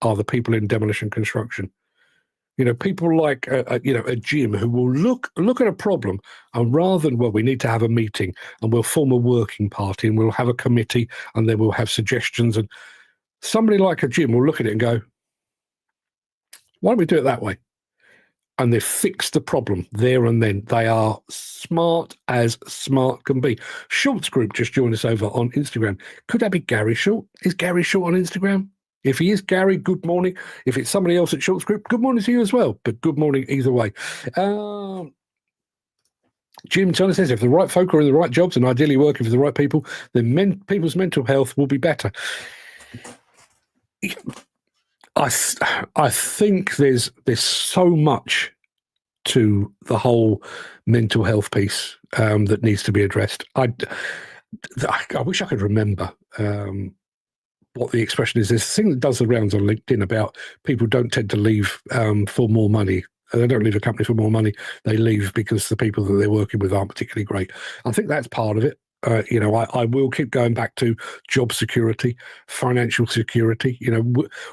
are the people in demolition construction. You know, people like, you know, a Jim who will look at a problem and rather than, well, we need to have a meeting and we'll form a working party and we'll have a committee and then we'll have suggestions. And somebody like a Jim will look at it and go, why don't we do it that way? And they fix the problem there and then. They are smart as smart can be. Schultz Group just joined us over on Instagram. Could that be Gary Short? Is Gary Short on Instagram? If he is, Gary, good morning. If it's somebody else at Schultz Group, good morning to you as well. But good morning either way. Jim Turner says, if the right folk are in the right jobs and ideally working for the right people, then people's mental health will be better. I think there's so much to the whole mental health piece that needs to be addressed. I wish I could remember what the expression is. There's a thing that does the rounds on LinkedIn about people don't tend to leave for more money. They don't leave a company for more money. They leave because the people that they're working with aren't particularly great. I think that's part of it. I will keep going back to job security, financial security.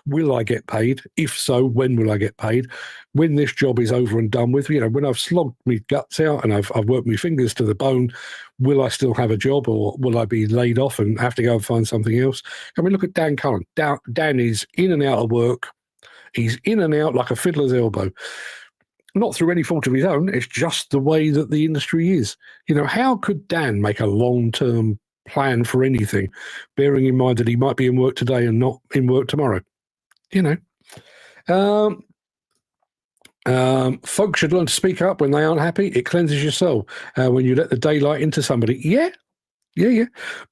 Will I get paid? If so, when will I get paid? When this job is over and done with, when I've slogged my guts out and I've worked my fingers to the bone, will I still have a job, or will I be laid off and have to go and find something else? I mean, look at Dan Cullen. Dan is in and out of work. He's in and out like a fiddler's elbow. Not through any fault of his own. It's just the way that the industry is. How could Dan make a long-term plan for anything, bearing in mind that he might be in work today and not in work tomorrow? Folks should learn to speak up when they aren't happy. It cleanses your soul when you let the daylight into somebody. Yeah.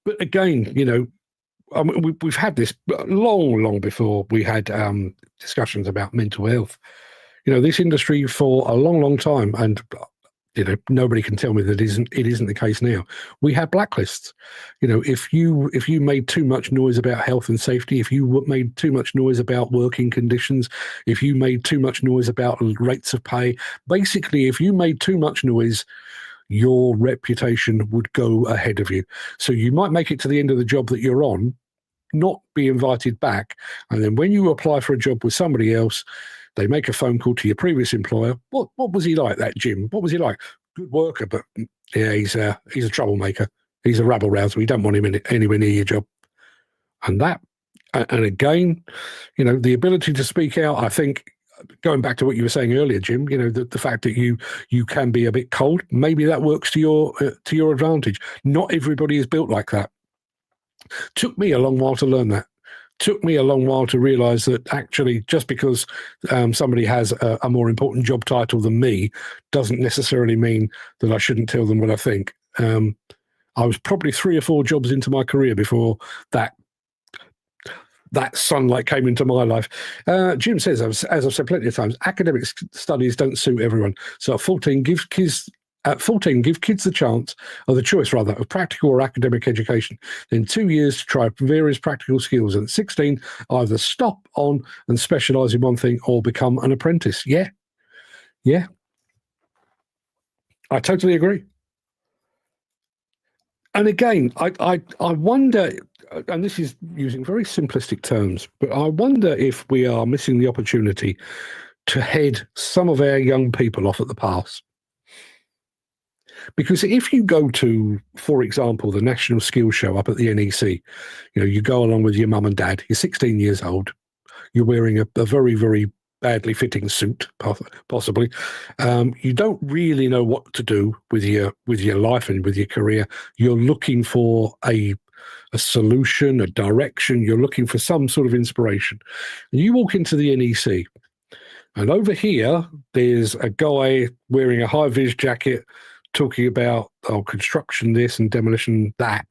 But again, we've had this long before we had discussions about mental health. This industry for a long time, and nobody can tell me that it isn't the case now. We have blacklists. If you made too much noise about health and safety, if you made too much noise about working conditions, if you made too much noise about rates of pay, basically, if you made too much noise, your reputation would go ahead of you. So you might make it to the end of the job that you're on, not be invited back, and then when you apply for a job with somebody else, they make a phone call to your previous employer. What was he like, that Jim? What was he like? Good worker, but yeah, he's a troublemaker. He's a rabble rouser. We don't want him anywhere near your job. And again, the ability to speak out, I think, going back to what you were saying earlier, Jim, the fact that you can be a bit cold, maybe that works to your advantage. Not everybody is built like that. Took me a long while to learn that. Took me a long while to realize that actually just because somebody has a more important job title than me doesn't necessarily mean that I shouldn't tell them what I think. I was probably 3 or 4 jobs into my career before that sunlight came into my life. Jim says, as I've said plenty of times, academic studies don't suit everyone. So at 14, give kids the chance, or the choice rather, of practical or academic education. Then 2 years to try various practical skills. And at 16, either stop on and specialise in one thing or become an apprentice. Yeah. I totally agree. And again, I wonder, and this is using very simplistic terms, but I wonder if we are missing the opportunity to head some of our young people off at the pass. Because if you go to, for example, the National Skills Show up at the NEC, you go along with your mum and dad, you're 16 years old, you're wearing a very, very badly fitting suit, possibly. You don't really know what to do with your life and with your career. You're looking for a solution, a direction. You're looking for some sort of inspiration. And you walk into the NEC, and over here, there's a guy wearing a high-vis jacket talking about construction this and demolition that.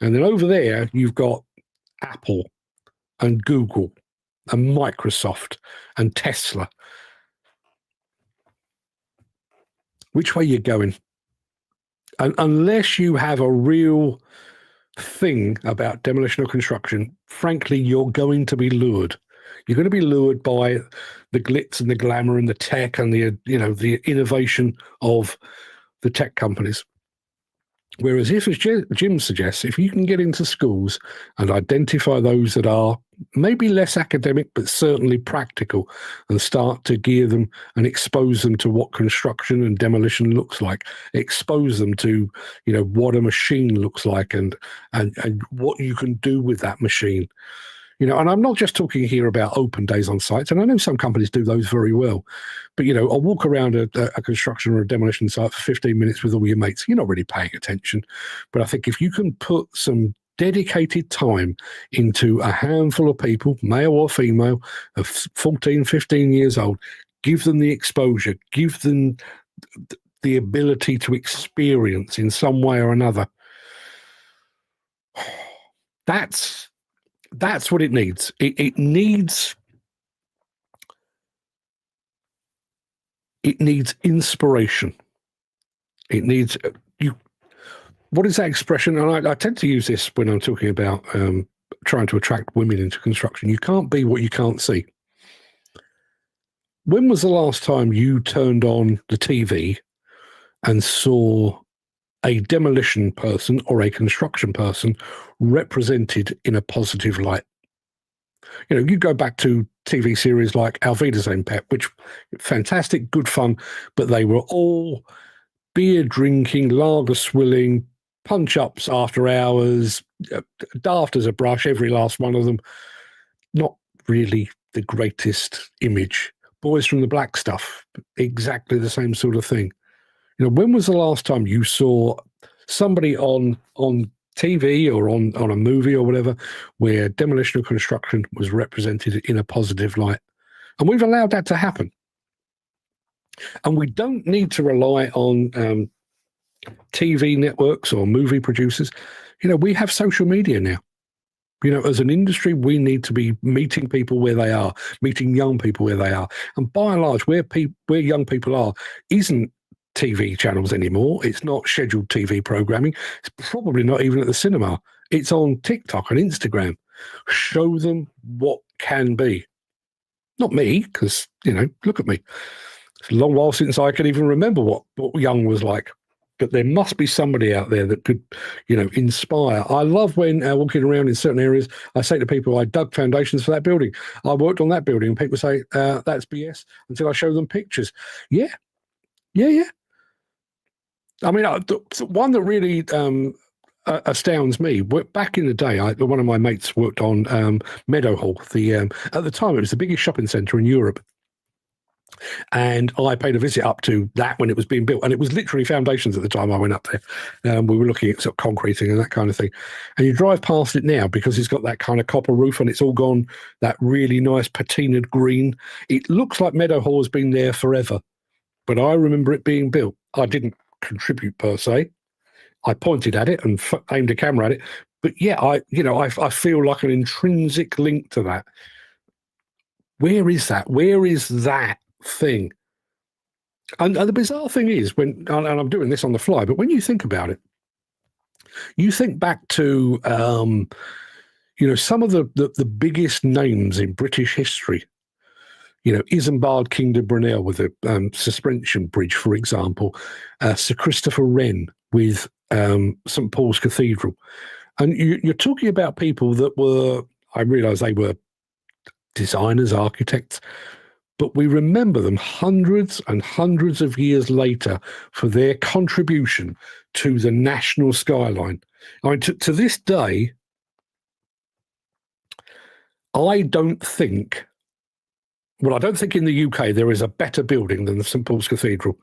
And then over there, you've got Apple and Google and Microsoft and Tesla. Which way are you going? And unless you have a real thing about demolition or construction, frankly, you're going to be lured. You're going to be lured by the glitz and the glamour and the tech and the innovation of the tech companies. Whereas if, as Jim suggests, if you can get into schools and identify those that are maybe less academic but certainly practical, and start to gear them and expose them to what construction and demolition looks like, expose them to what a machine looks like and what you can do with that machine. And I'm not just talking here about open days on sites, and I know some companies do those very well, but I'll walk around a construction or a demolition site for 15 minutes with all your mates. You're not really paying attention. But I think if you can put some dedicated time into a handful of people, male or female, of 14, 15 years old, give them the exposure, give them the ability to experience in some way or another. That's what it needs. It needs inspiration. It needs what is that expression? And I tend to use this when I'm talking about trying to attract women into construction. You can't be what you can't see. When was the last time you turned on the TV and saw a demolition person or a construction person represented in a positive light? You know, you go back to TV series like Auf Wiedersehen, Pep, which fantastic, good fun, but they were all beer drinking, lager swilling, punch ups after hours, daft as a brush, every last one of them. Not really the greatest image. Boys from the Black stuff, exactly the same sort of thing. You know, when was the last time you saw somebody on TV or on a movie or whatever where demolition or construction was represented in a positive light? And we've allowed that to happen. And we don't need to rely on TV networks or movie producers. You know, we have social media now. You know, as an industry, we need to be meeting people where they are, meeting young people where they are. And by and large, where young people are isn't TV channels anymore. It's not scheduled TV programming. It's probably not even at the cinema. It's on TikTok and Instagram. Show them what can be. Not me, because, you know, look at me. It's a long while since I can even remember what young was like. But there must be somebody out there that could, you know, inspire. I love when walking around in certain areas, I say to people, I dug foundations for that building. I worked on that building. And people say, that's BS, until I show them pictures. Yeah. I mean, the one that really astounds me, back in the day, one of my mates worked on Meadowhall. At the time, it was the biggest shopping centre in Europe. And I paid a visit up to that when it was being built. And it was literally foundations at the time I went up there. We were looking at sort of concreting and that kind of thing. And you drive past it now because it's got that kind of copper roof and it's all gone that really nice patinaed green. It looks like Meadowhall has been there forever. But I remember it being built. I didn't contribute per se. I pointed at it and aimed a camera at it. But yeah, I feel like an intrinsic link to that. Where is that? Where is that thing? And the bizarre thing is, and I'm doing this on the fly, but when you think about it, you think back to some of the biggest names in British history. You know, Isambard King de Brunel with a suspension bridge, for example, Sir Christopher Wren with St. Paul's Cathedral. And you're talking about people that were, I realise they were designers, architects, but we remember them hundreds and hundreds of years later for their contribution to the national skyline. I mean, to this day, I don't think in the UK there is a better building than the St. Paul's Cathedral.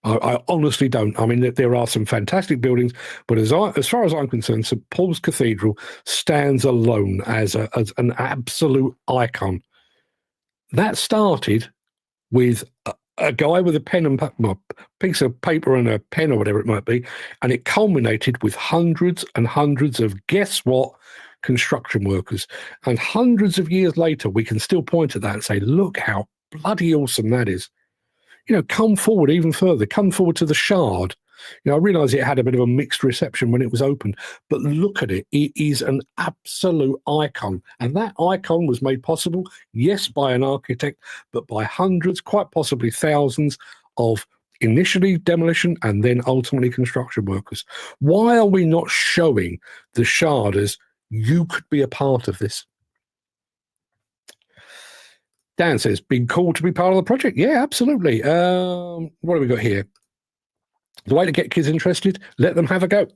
I honestly don't. I mean, there are some fantastic buildings, but as far as I'm concerned, St. Paul's Cathedral stands alone as an absolute icon. That started with a guy with a pen and piece of paper and a pen or whatever it might be, and it culminated with hundreds and hundreds of, guess what, construction workers. And hundreds of years later, we can still point at that and say, look how bloody awesome that is. You know, come forward even further. Come forward to the Shard. You know, I realise it had a bit of a mixed reception when it was opened, but look at it. It is an absolute icon. And that icon was made possible, yes, by an architect, but by hundreds, quite possibly thousands of initially demolition and then ultimately construction workers. Why are we not showing the Shard as you could be a part of this? Dan says, been cool to be part of the project. Yeah, absolutely. What have we got here? The way to get kids interested, let them have a go.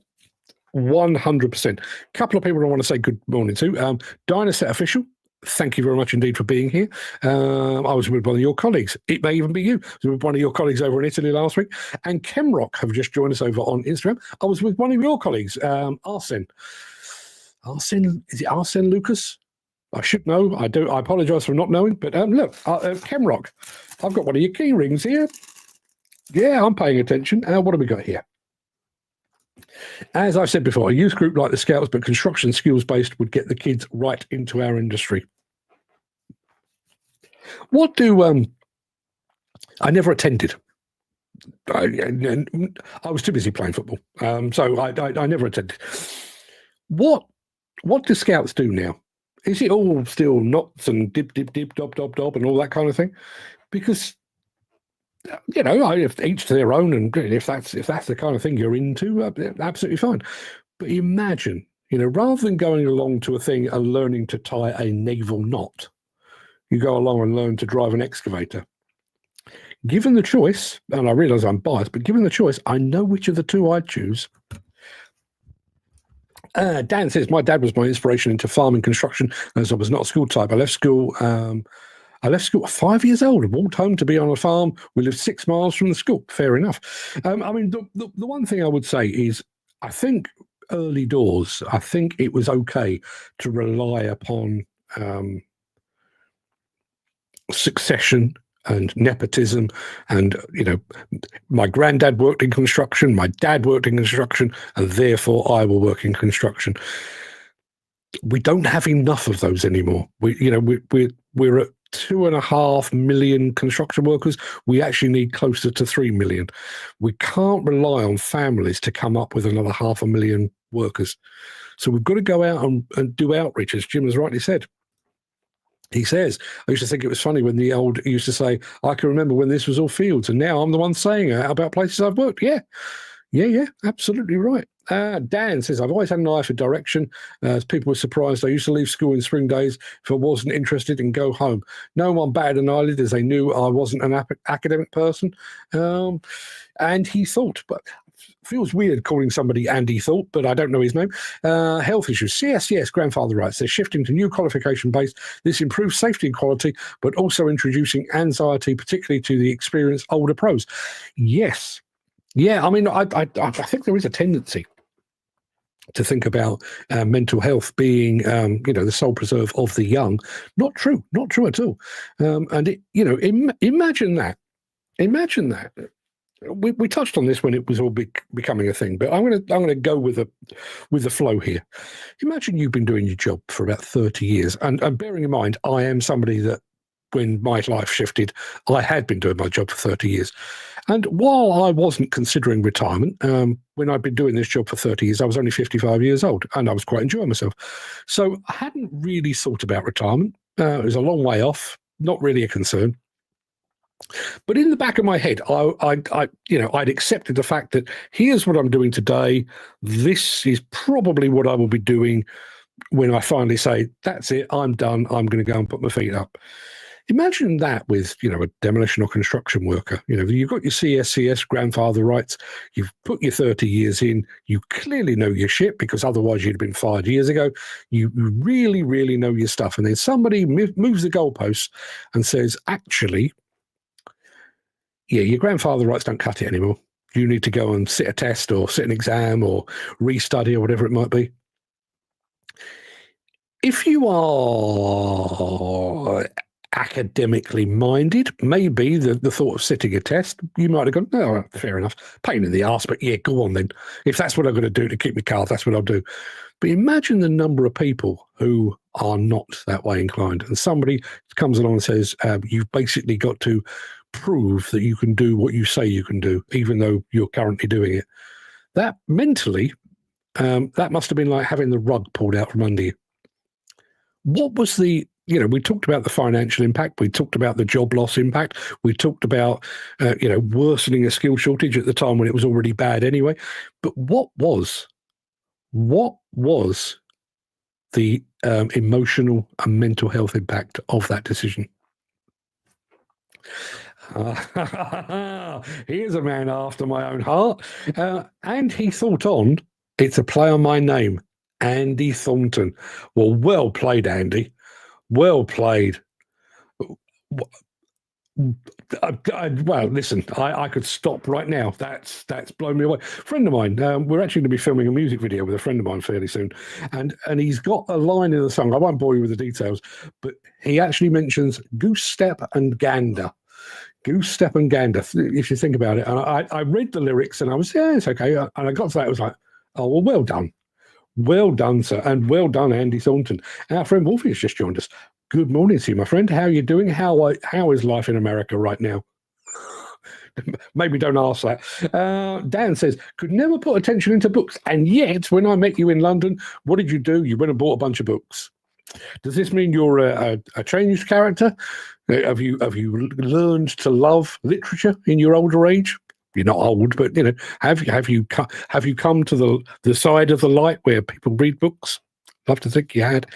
100%. A couple of people I want to say good morning to. Dynaset Official, thank you very much indeed for being here. I was with one of your colleagues. It may even be you. I was with one of your colleagues over in Italy last week. And Chemrock have just joined us over on Instagram. I was with one of your colleagues, Arsene. Is it Arsene Lucas? I should know. I do. I apologise for not knowing. But look, Chemrock, I've got one of your key rings here. Yeah, I'm paying attention. What have we got here? As I said before, a youth group like the Scouts, but construction skills-based, would get the kids right into our industry. What do... I never attended. I was too busy playing football. So I never attended. What do Scouts do now? Is it all still knots and dib, dib, dib, dob, dob, dob, and all that kind of thing? Because, if each to their own, and if that's the kind of thing you're into, absolutely fine. But imagine, rather than going along to a thing and learning to tie a naval knot, you go along and learn to drive an excavator. Given the choice, and I realise I'm biased, but given the choice, I know which of the two I'd choose. Dan says, my dad was my inspiration into farming construction, as I was not a school type. I left school at 5 years old and walked home to be on a farm. We lived 6 miles from the school. Fair enough. The one thing I would say is, I think early doors, I think it was okay to rely upon succession and nepotism, and my granddad worked in construction, my dad worked in construction, and therefore I will work in construction. We don't have enough of those anymore. We're at 2.5 million construction workers. We actually need closer to 3 million. We can't rely on families to come up with another 500,000 workers. So we've got to go out and do outreach, as Jim has rightly said. He says, I used to think it was funny when the old used to say, I can remember when this was all fields, and now I'm the one saying it about places I've worked. Yeah, absolutely right. Dan says, I've always had an eye for direction. As people were surprised, I used to leave school in spring days if I wasn't interested and go home. No one batted an eyelid, as they knew I wasn't an academic person. And he thought, but feels weird calling somebody Andy Thought, but I don't know his name. Health issues. CSCS, grandfather rights. They're shifting to new qualification base. This improves safety and quality, but also introducing anxiety, particularly to the experienced older pros. Yes. Yeah, I think there is a tendency to think about mental health being, the sole preserve of the young. Not true at all. Imagine that. Imagine that. We touched on this when it was all becoming a thing, but I'm going to go with the flow here. Imagine you've been doing your job for about 30 years, and bearing in mind, I am somebody that when my life shifted, I had been doing my job for 30 years. And while I wasn't considering retirement, when I'd been doing this job for 30 years, I was only 55 years old, and I was quite enjoying myself. So I hadn't really thought about retirement. It was a long way off, not really a concern. But in the back of my head, I'd accepted the fact that here's what I'm doing today. This is probably what I will be doing when I finally say, that's it, I'm done, I'm going to go and put my feet up. Imagine that with, a demolition or construction worker. You've got your CSCS grandfather rights. You've put your 30 years in. You clearly know your shit, because otherwise you'd have been fired years ago. You really, really know your stuff. And then somebody moves the goalposts and says, actually, yeah, your grandfather rights don't cut it anymore. You need to go and sit a test or sit an exam or restudy or whatever it might be. If you are academically minded, maybe the thought of sitting a test, you might have gone, no, fair enough, pain in the arse, but yeah, go on then. If that's what I'm going to do to keep my car, that's what I'll do. But imagine the number of people who are not that way inclined, and somebody comes along and says, you've basically got to prove that you can do what you say you can do, even though you're currently doing it. That mentally, that must have been like having the rug pulled out from under you. What was we talked about the financial impact, we talked about the job loss impact, we talked about, worsening a skill shortage at the time when it was already bad anyway. But what was the emotional and mental health impact of that decision? Here's a man after my own heart. And he thought on, it's a play on my name, Andy Thornton. Well played, Andy. Well played. Well, listen, I could stop right now. That's blown me away. Friend of mine, we're actually going to be filming a music video with a friend of mine fairly soon, and he's got a line in the song. I won't bore you with the details, but he actually mentions goose step and gander. Goose step and gander, if you think about it. And I read the lyrics and I was, yeah, it's okay. And I got to that, I was like, oh, well done. Well done, sir. And well done, Andy Thornton. And our friend Wolfie has just joined us. Good morning to you, my friend. How are you doing? How is life in America right now? Maybe don't ask that. Dan says, could never put attention into books. And yet, when I met you in London, what did you do? You went and bought a bunch of books. Does this mean you're a changed character? Have you learned to love literature in your older age? You're not old, but have you come to the side of the light where people read books? Love to think you had.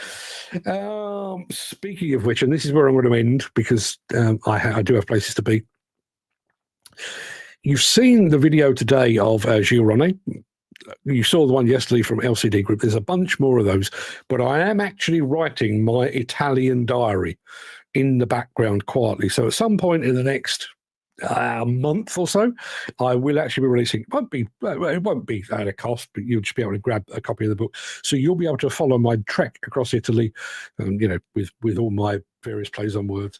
Speaking of which, and this is where I'm going to end because I do have places to be. You've seen the video today of Gilles Ronnet. You saw the one yesterday from LCD Group. There's a bunch more of those, but I am actually writing my Italian diary in the background quietly. So at some point in the next month or so, I will actually be releasing. It won't be at a cost, but you'll just be able to grab a copy of the book. So you'll be able to follow my trek across Italy, with all my various plays on words.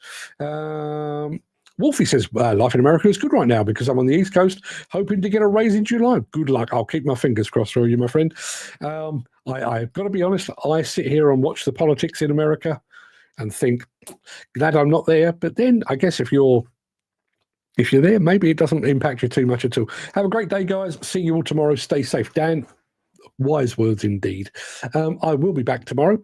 Wolfie says, life in America is good right now because I'm on the East Coast, hoping to get a raise in July. Good luck. I'll keep my fingers crossed for you, my friend. I've got to be honest, I sit here and watch the politics in America and think, glad I'm not there. But then I guess if you're there, maybe it doesn't impact you too much at all. Have a great day, guys. See you all tomorrow. Stay safe. Dan, wise words indeed. I will be back tomorrow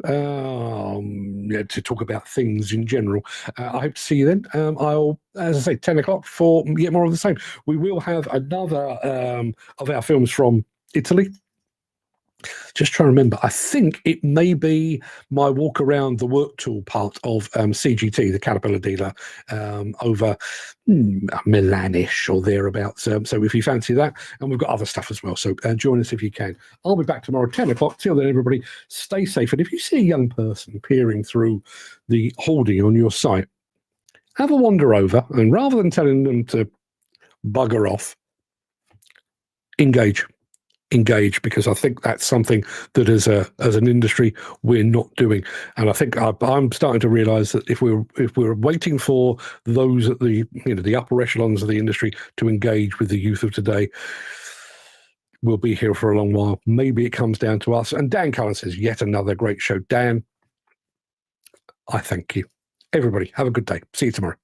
to talk about things in general. I hope to see you then. I'll, as I say, 10 o'clock for yet more of the same. We will have another of our films from Italy. Just trying to remember. I think it may be my walk around the work tool part of CGT, the Caterpillar dealer, over Milanish or thereabouts. So if you fancy that, and we've got other stuff as well. So join us if you can. I'll be back tomorrow, 10 o'clock. Till then, everybody, stay safe. And if you see a young person peering through the hoarding on your site, have a wander over, and rather than telling them to bugger off, engage, because I think that's something that as an industry we're not doing. And I think I'm starting to realize that if we're waiting for those at the upper echelons of the industry to engage with the youth of today, we'll be here for a long while. Maybe it comes down to us. And Dan Cullen says, yet another great show. Dan, I thank you. Everybody, have a good day. See you tomorrow.